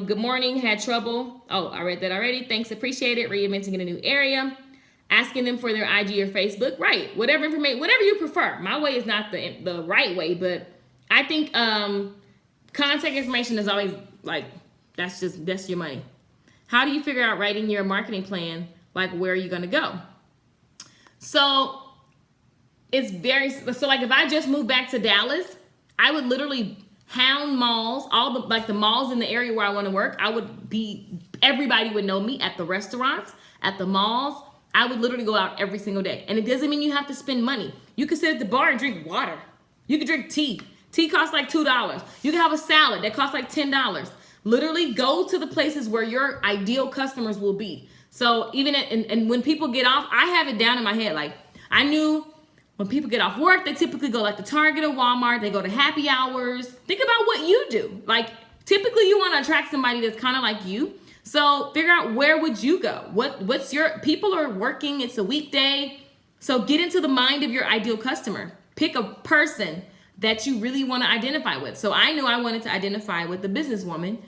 good morning, had trouble. Oh, I read that already. Thanks, appreciate it. Reinventing in a new area. Asking them for their IG or Facebook. Right, whatever information, whatever you prefer. My way is not the right way, but I think contact information is always like, that's your money. How do you figure out writing your marketing plan? Like, where are you going to go? So it's so like if I just moved back to Dallas, I would literally hound malls, all the malls in the area where I want to work. Everybody would know me at the restaurants, at the malls. I would literally go out every single day. And it doesn't mean you have to spend money. You can sit at the bar and drink water. You can drink tea. Tea costs like $2. You can have a salad that costs like $10. Literally go to the places where your ideal customers will be. So even and when people get off, I have it down in my head. Like I knew when people get off work, they typically go like to Target or Walmart. They go to happy hours. Think about what you do. Like typically you want to attract somebody that's kind of like you. So figure out where would you go? What's your, people are working. It's a weekday. So get into the mind of your ideal customer. Pick a person that you really want to identify with. So I knew I wanted to identify with the businesswoman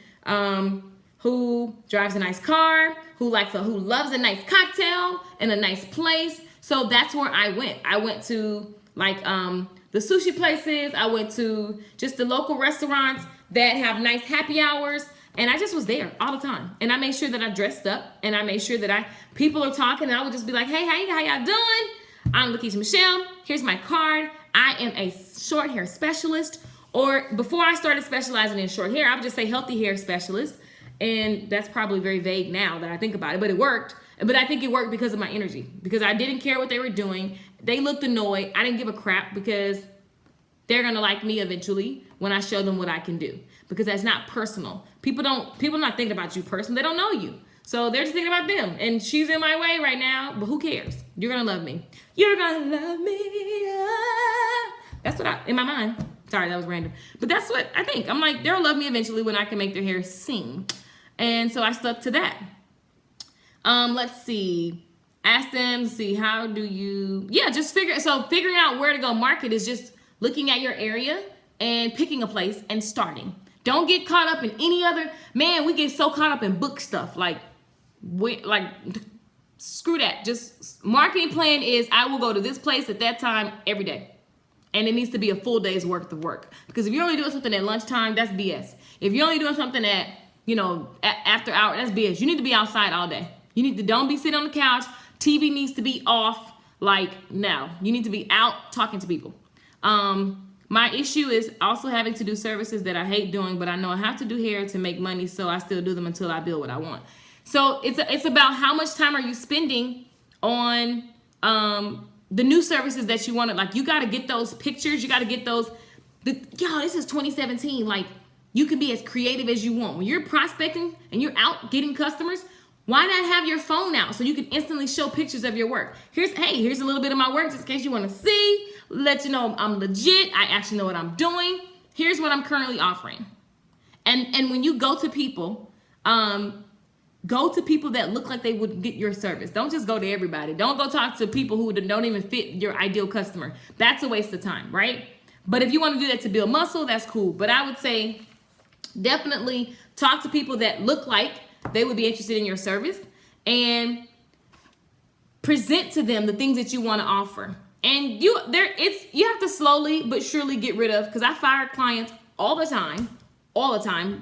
who drives a nice car, who loves a nice cocktail and a nice place. So that's where I went. I went to like the sushi places. I went to just the local restaurants that have nice happy hours. And I just was there all the time. And I made sure that I dressed up and I made sure that people are talking and I would just be like, hey, how y'all doing? I'm Lakeisha Michelle. Here's my card. I am a short hair specialist. Or before I started specializing in short hair, I would just say healthy hair specialist. And that's probably very vague now that I think about it, but it worked. But I think it worked because of my energy, because I didn't care what they were doing. They looked annoyed. I didn't give a crap because they're going to like me eventually when I show them what I can do, because that's not personal. People are not thinking about you personally. They don't know you. So they're just thinking about them. And she's in my way right now, but who cares? You're going to love me. You're going to love me. That's what in my mind. Sorry, that was random. But that's what I think. I'm like, they'll love me eventually when I can make their hair sing. And so I stuck to that. Let's see. Ask them, see, how do you, just figuring out where to go market is just looking at your area and picking a place and starting. Don't get caught up in any other, man, we get so caught up in book stuff. Screw that. Just marketing plan is I will go to this place at that time every day. And it needs to be a full day's worth of work. Because if you're only doing something at lunchtime, that's BS. If you're only doing something at, after hour, that's BS. You need to be outside all day. Don't be sitting on the couch. TV needs to be off. No. You need to be out talking to people. My issue is also having to do services that I hate doing, but I know I have to do hair to make money, so I still do them until I build what I want. So it's about how much time are you spending on the new services that you want to, you got to get those pictures. You got to get those. This is 2017. You can be as creative as you want. When you're prospecting and you're out getting customers, why not have your phone out so you can instantly show pictures of your work? Here's a little bit of my work just in case you want to see. Let you know I'm legit. I actually know what I'm doing. Here's what I'm currently offering. And when you go to people that look like they would get your service. Don't just go to everybody. Don't go talk to people who don't even fit your ideal customer. That's a waste of time, right? But if you want to do that to build muscle, that's cool. But I would say definitely talk to people that look like they would be interested in your service and present to them the things that you want to offer. And you have to slowly but surely get rid of, because I fire clients all the time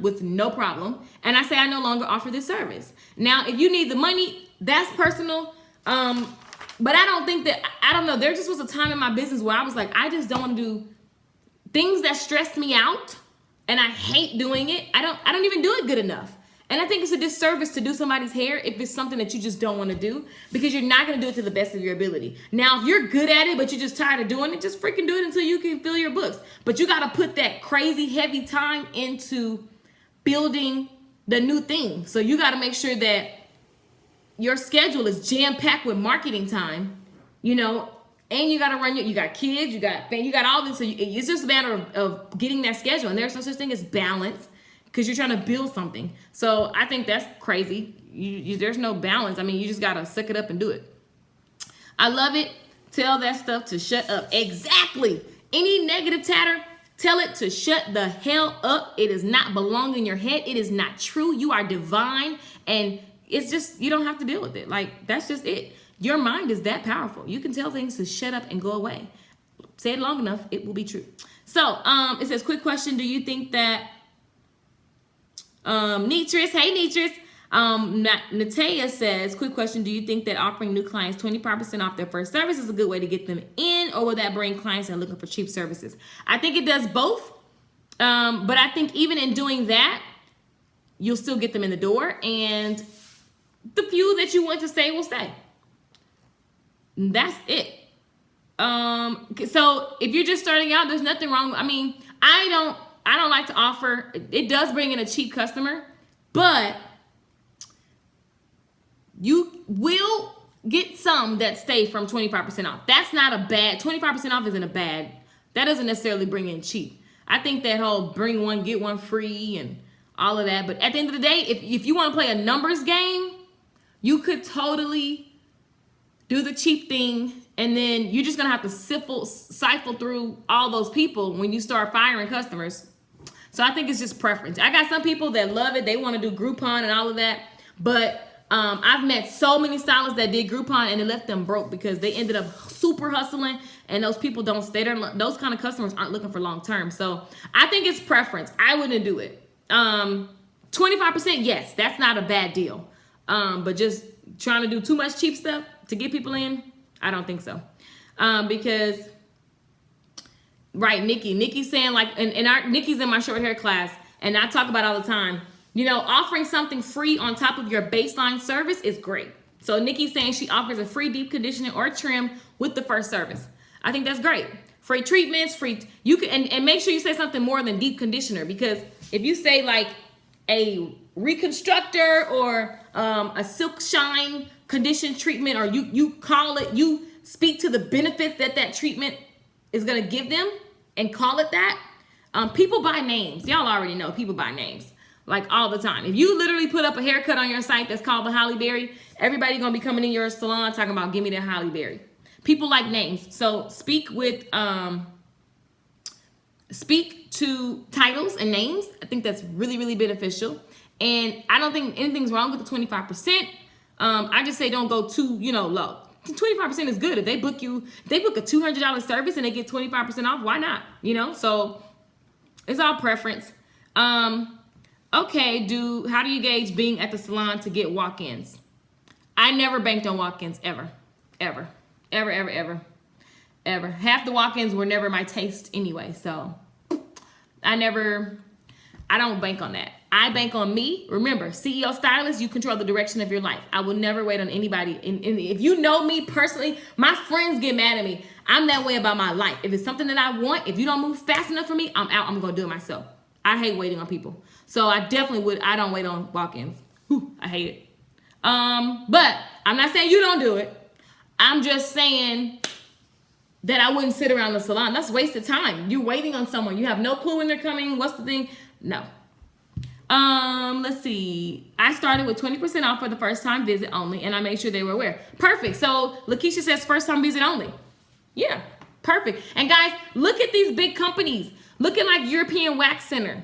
with no problem. And I say, I no longer offer this service. Now, if you need the money, that's personal. But I don't know. There just was a time in my business where I was like, I just don't want to do things that stress me out. And I hate doing it. I don't even do it good enough. And I think it's a disservice to do somebody's hair if it's something that you just don't want to do, because you're not going to do it to the best of your ability. Now, if you're good at it, but you're just tired of doing it, just freaking do it until you can fill your books. But you got to put that crazy heavy time into building the new thing. So you got to make sure that your schedule is jam-packed with marketing time, and you got to you got kids, you got all this. So it's just a matter of getting that schedule. And there's no such thing as balance, because you're trying to build something. So I think that's crazy. There's no balance. I mean, you just got to suck it up and do it. I love it. Tell that stuff to shut up. Exactly. Any negative chatter, tell it to shut the hell up. It does not belong in your head. It is not true. You are divine. And it's just, you don't have to deal with it. That's just it. Your mind is that powerful. You can tell things to shut up and go away. Say it long enough, it will be true. So it says, quick question. Do you think that Nitris, hey Nitris. Natea says, quick question. Do you think that offering new clients 25% off their first service is a good way to get them in, or will that bring clients that are looking for cheap services? I think it does both. But I think even in doing that, you'll still get them in the door, and the few that you want to stay will stay. That's it. So if you're just starting out, there's nothing wrong. I mean, I don't like to offer. It does bring in a cheap customer, but you will get some that stay from 25% off. That's not a bad, 25% off isn't a bad, that doesn't necessarily bring in cheap. I think that whole bring one, get one free and all of that. But at the end of the day, if you want to play a numbers game, you could totally do the cheap thing, and then you're just going to have to siphon through all those people when you start firing customers. So I think it's just preference. I got some people that love it. They want to do Groupon and all of that. But I've met so many stylists that did Groupon and it left them broke because they ended up super hustling, and those people don't stay there. Those kind of customers aren't looking for long term. So I think it's preference. I wouldn't do it. 25%, yes, that's not a bad deal. But just trying to do too much cheap stuff to get people in, I don't think so. Because, right, Nikki's saying, like, Nikki's in my short hair class, and I talk about all the time, offering something free on top of your baseline service is great. So Nikki's saying she offers a free deep conditioning or trim with the first service. I think that's great. Free treatments, you can, and make sure you say something more than deep conditioner, because if you say like a reconstructor or a silk shine condition treatment, or you speak to the benefits that treatment is going to give them and call it that, People buy names. Y'all already know people buy names like all the time. If you literally put up a haircut on your site that's called the Holly Berry, everybody gonna be coming in your salon talking about give me that Holly Berry. People like names. So speak to titles and names. I think that's really, really beneficial. And I don't think anything's wrong with the 25%. I just say don't go too, low. 25% is good. If they book a $200 service and they get 25% off, why not? So it's all preference. Okay, how do you gauge being at the salon to get walk-ins? I never banked on walk-ins ever. Half the walk-ins were never my taste anyway, so I don't bank on that. I bank on me. Remember, CEO Stylist, you control the direction of your life. I will never wait on anybody. If you know me personally, my friends get mad at me. I'm that way about my life. If it's something that I want, if you don't move fast enough for me, I'm out. I'm going to do it myself. I hate waiting on people. So I don't wait on walk-ins. I hate it. But I'm not saying you don't do it. I'm just saying that I wouldn't sit around the salon. That's wasted time. You're waiting on someone. You have no clue when they're coming. What's the thing? No. Let's see. I started with 20% off for the first time visit only, and I made sure they were aware. Perfect. So Lakeisha says first time visit only. Yeah, perfect. And guys, look at these big companies. Look at like European Wax Center.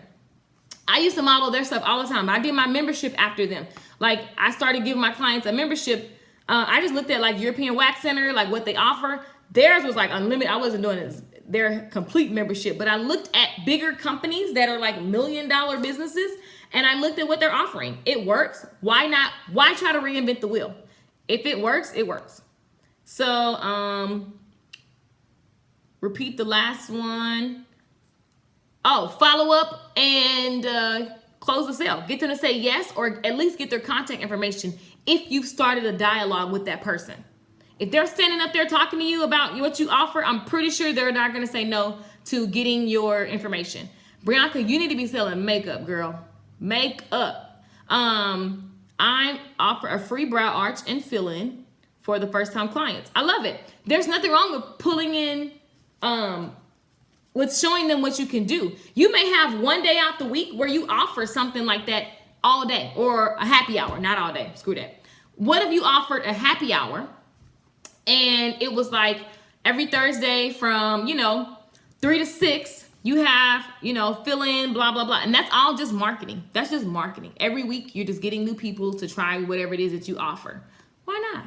I used to model their stuff all the time. I did my membership after them. Like I started giving my clients a membership. I just looked at like European Wax Center, like what they offer. Theirs was like unlimited. I wasn't doing their complete membership, but I looked at bigger companies that are like $1 million businesses, and I looked at what they're offering. It works. Why not? Why try to reinvent the wheel? If it works, it works. So repeat the last one. Oh, follow up and close the sale. Get them to say yes, or at least get their contact information if you've started a dialogue with that person. If they're standing up there talking to you about what you offer, I'm pretty sure they're not going to say no to getting your information. Brianna, you need to be selling makeup, girl. Makeup. I offer a free brow arch and fill-in for the first-time clients. I love it. There's nothing wrong with pulling in, with showing them what you can do. You may have one day out the week where you offer something like that all day, or a happy hour, not all day, screw that. What if you offered a happy hour and it was like every Thursday from, 3 to 6, you have, fill in, blah, blah, blah. And that's all just marketing. That's just marketing. Every week, you're just getting new people to try whatever it is that you offer. Why not?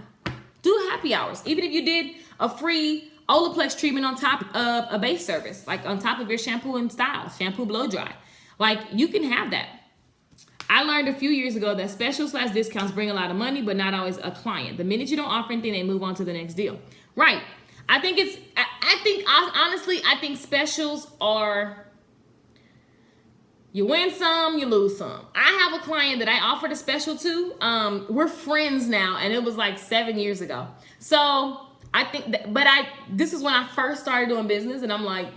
Do happy hours. Even if you did a free Olaplex treatment on top of a base service, like on top of your shampoo and style, shampoo blow dry. Like you can have that. I learned a few years ago that specials/discounts bring a lot of money, but not always a client. The minute you don't offer anything, they move on to the next deal. Right. I think specials are, you win some, you lose some. I have a client that I offered a special to. We're friends now, and it was like 7 years ago. So I think this is when I first started doing business, and I'm like,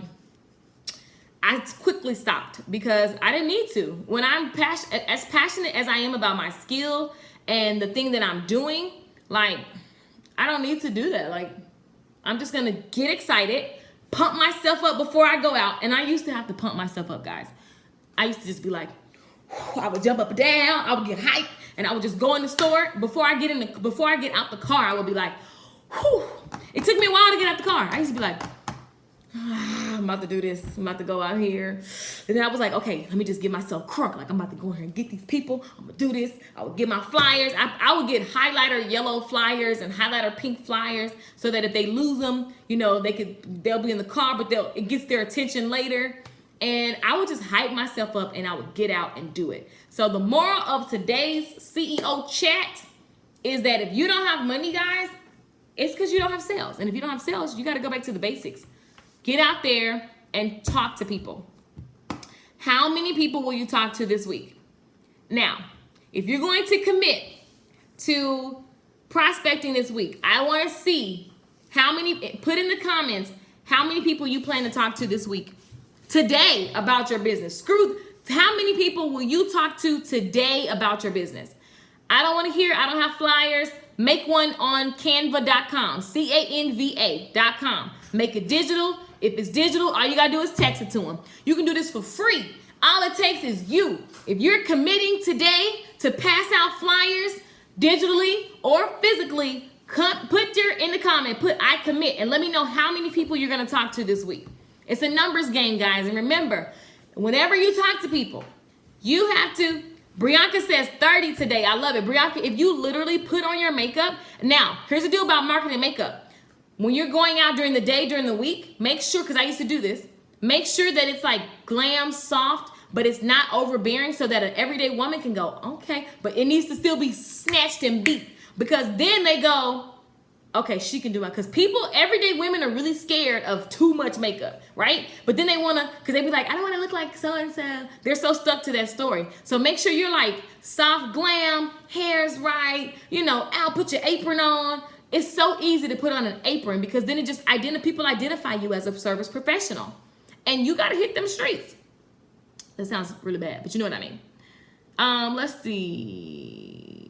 I quickly stopped because I didn't need to. When I'm as passionate as I am about my skill and the thing that I'm doing, like, I don't need to do that. Like, I'm just gonna get excited, pump myself up before I go out. And I used to have to pump myself up, guys. I used to just be like, I would jump up and down, I would get hyped, and I would just go in the store. Before I get out the car, I would be like, whew. It took me a while to get out the car. I used to be like, I'm about to do this. I'm about to go out here. And then I was like, okay, let me just get myself crunk. Like, I'm about to go here and get these people. I'm going to do this. I would get my flyers. I would get highlighter yellow flyers and highlighter pink flyers so that if they lose them, they'll be in the car, but it gets their attention later. And I would just hype myself up and I would get out and do it. So the moral of today's CEO chat is that if you don't have money, guys, it's because you don't have sales. And if you don't have sales, you got to go back to the basics. Get out there and talk to people. How many people will you talk to this week? Now, if you're going to commit to prospecting this week, I want to see put in the comments how many people you plan to talk to this week, today, about your business. How many people will you talk to today about your business? I don't want to hear, I don't have flyers. Make one on canva.com, canva.com. Make it digital. If it's digital, all you gotta do is text it to them. You can do this for free. All it takes is you. If you're committing today to pass out flyers digitally or physically, put in the comment, put I commit, and let me know how many people you're gonna talk to this week. It's a numbers game, guys. And remember, whenever you talk to people, you have to, Brianka says 30 today. I love it. Brianka, if you literally put on your makeup, now, here's the deal about marketing makeup. When you're going out during the day, during the week, make sure, because I used to do this, make sure that it's like glam, soft, but it's not overbearing so that an everyday woman can go, okay, but it needs to still be snatched and beat, because then they go, okay, she can do it. Because everyday women are really scared of too much makeup, right? But then they want to, because they be like, I don't want to look like so-and-so. They're so stuck to that story. So make sure you're like soft glam, hair's right, I'll put your apron on. It's so easy to put on an apron because then it just people identify you as a service professional. And you got to hit them streets. That sounds really bad, but you know what I mean. Let's see.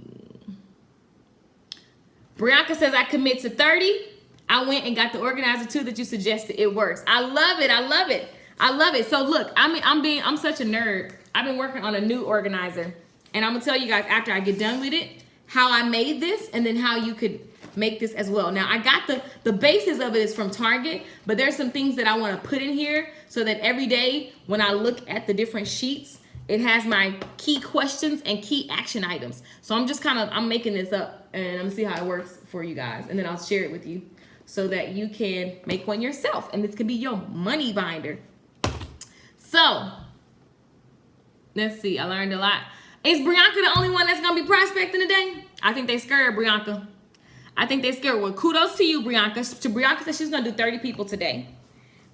Brianka says, I commit to 30. I went and got the organizer too that you suggested. It works. I love it. I love it. I love it. So look, I'm such a nerd. I've been working on a new organizer, and I'm gonna tell you guys after I get done with it how I made this and then how you could make this as well. Now I got the basis of it is from Target, but there's some things that I want to put in here so that every day when I look at the different sheets, it has my key questions and key action items. So I'm making this up and I'm gonna see how it works for you guys, and then I'll share it with you so that you can make one yourself, and this can be your money binder. So let's see, I learned a lot. Is Brianka the only one that's gonna be prospecting today? I think they scared Brianka. I think they scared. Well, kudos to you, Brianka. Brianka says she's gonna do 30 people today.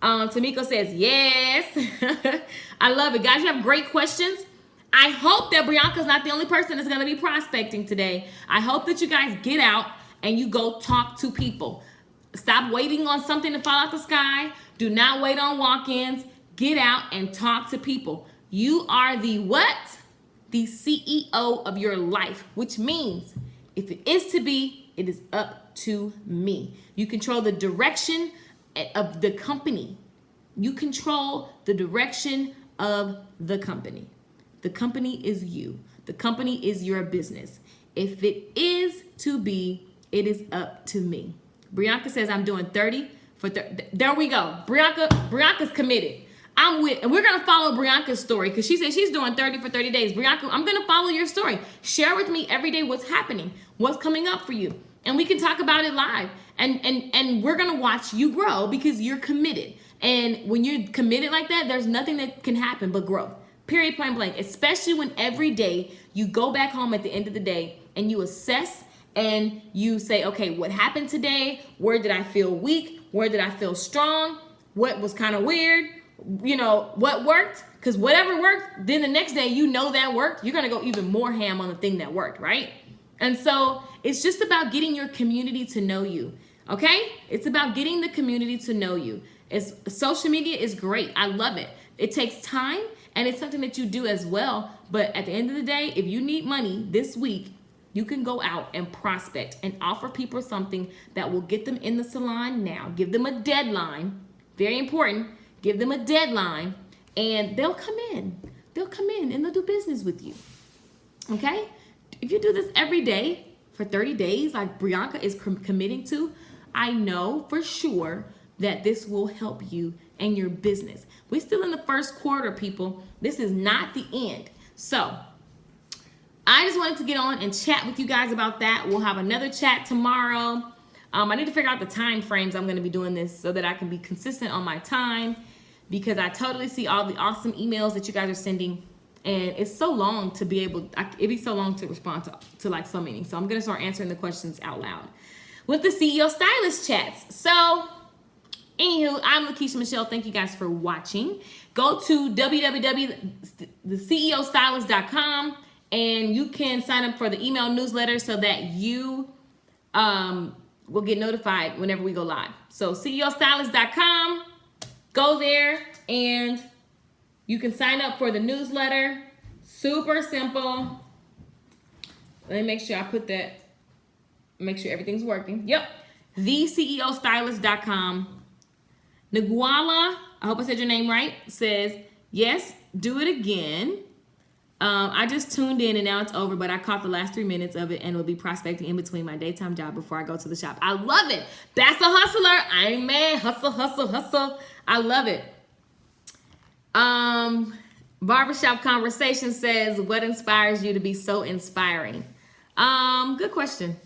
Tamiko says yes. I love it, guys. You have great questions. I hope that Brianka's not the only person that's gonna be prospecting today. I hope that you guys get out and you go talk to people. Stop waiting on something to fall out the sky. Do not wait on walk-ins. Get out and talk to people. You are the what? The CEO of your life, which means if it is to be, it is up to me. You control the direction of the company. You control the direction of the company. The company is you. The company is your business. If it is to be, it is up to me. Brianka says I'm doing 30 for 30. There we go. Brianka's committed. And we're going to follow Brianka's story because she said she's doing 30 for 30 days. Brianka, I'm going to follow your story. Share with me every day what's happening, what's coming up for you. And we can talk about it live. And we're going to watch you grow because you're committed. And when you're committed like that, there's nothing that can happen but growth. Period, point blank. Especially when every day you go back home at the end of the day and you assess and you say, okay, what happened today? Where did I feel weak? Where did I feel strong? What was kind of weird? What worked? Because whatever worked, then the next day that worked. You're going to go even more ham on the thing that worked, right? And so it's just about getting your community to know you, okay? It's about getting the community to know you. Social media is great. I love it. It takes time, and it's something that you do as well. But at the end of the day, if you need money this week, you can go out and prospect and offer people something that will get them in the salon now. Give them a deadline. Very important. Give them a deadline, and they'll come in. They'll come in, and they'll do business with you, okay? If you do this every day for 30 days, like Brianka is committing to, I know for sure that this will help you and your business. We're still in the first quarter, people. This is not the end. So I just wanted to get on and chat with you guys about that. We'll have another chat tomorrow. I need to figure out the time frames I'm going to be doing this so that I can be consistent on my time, because I totally see all the awesome emails that you guys are sending, and it's so long to be able, it'd be so long to respond to like so many. So I'm going to start answering the questions out loud with the CEO Stylist chats. So anywho, I'm Lakeisha Michelle. Thank you guys for watching. Go to www.theCEOStylist.com and you can sign up for the email newsletter so that you will get notified whenever we go live. So CEOStylist.com, go there and you can sign up for the newsletter. Super simple. Let me make sure I put that, make sure everything's working. Yep. TheCEOStylist.com. Nguala, I hope I said your name right, says, yes, do it again. I just tuned in and now it's over, but I caught the last 3 minutes of it and will be prospecting in between my daytime job before I go to the shop. I love it. That's a hustler. Amen. Hustle, hustle, hustle. I love it. Barbershop Conversation says, what inspires you to be so inspiring? Good question.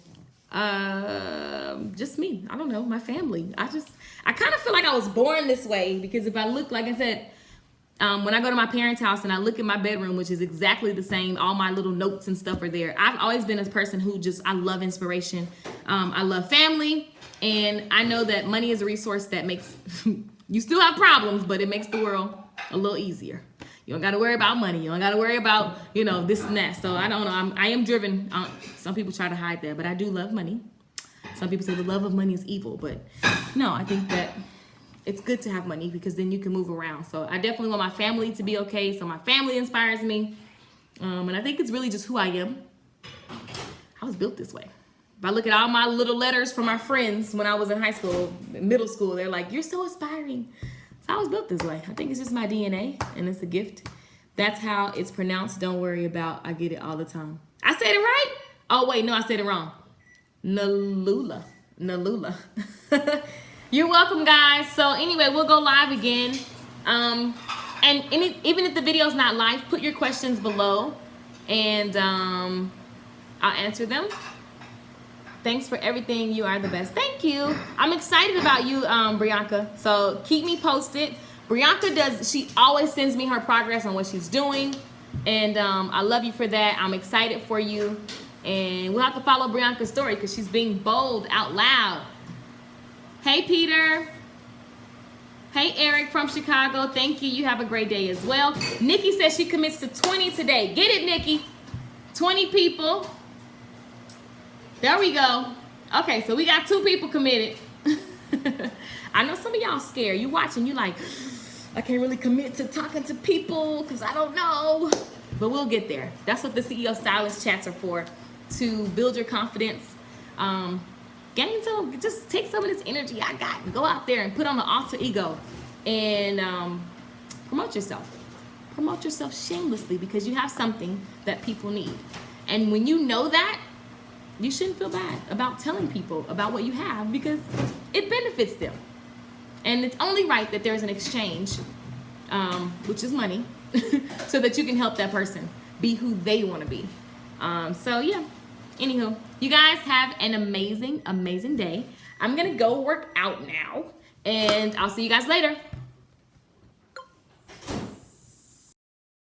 Just me. I don't know. My family. I kind of feel like I was born this way because if I look, like I said, when I go to my parents' house and I look at my bedroom, which is exactly the same, all my little notes and stuff are there. I've always been a person who I love inspiration. I love family, and I know that money is a resource that makes, you still have problems, but it makes the world a little easier. You don't got to worry about money. You don't got to worry about, this and that. So I don't know. I am driven. Some people try to hide that, but I do love money. Some people say the love of money is evil, but no, I think that it's good to have money because then you can move around. So I definitely want my family to be okay. So my family inspires me. And I think it's really just who I am. I was built this way. If I look at all my little letters from my friends when I was in high school, middle school, they're like, you're so inspiring. So I was built this way. I think it's just my DNA and it's a gift. That's how it's pronounced. Don't worry about, I get it all the time. I said it right? Oh, wait, no, I said it wrong. Nalula. You're welcome, guys. So anyway, we'll go live again. And even if the video's not live, put your questions below and I'll answer them. Thanks for everything. You are the best. Thank you. I'm excited about you, Brianka. So keep me posted. Brianka she always sends me her progress on what she's doing. And I love you for that. I'm excited for you. And we'll have to follow Brianka's story because she's being bold out loud. Hey, Peter. Hey, Eric from Chicago. Thank you. You have a great day as well. Nikki says she commits to 20 today. Get it, Nikki. 20 people. There we go. Okay, so we got 2 people committed. I know some of y'all scared. You watching, you like, I can't really commit to talking to people because I don't know. But we'll get there. That's what the CEO Stylist chats are for, to build your confidence. Just take some of this energy I got and go out there and put on the alter ego and promote yourself. Promote yourself shamelessly because you have something that people need. And when you know that, you shouldn't feel bad about telling people about what you have because it benefits them. And it's only right that there's an exchange, which is money, so that you can help that person be who they want to be. So yeah, anywho, you guys have an amazing, amazing day. I'm going to go work out now and I'll see you guys later.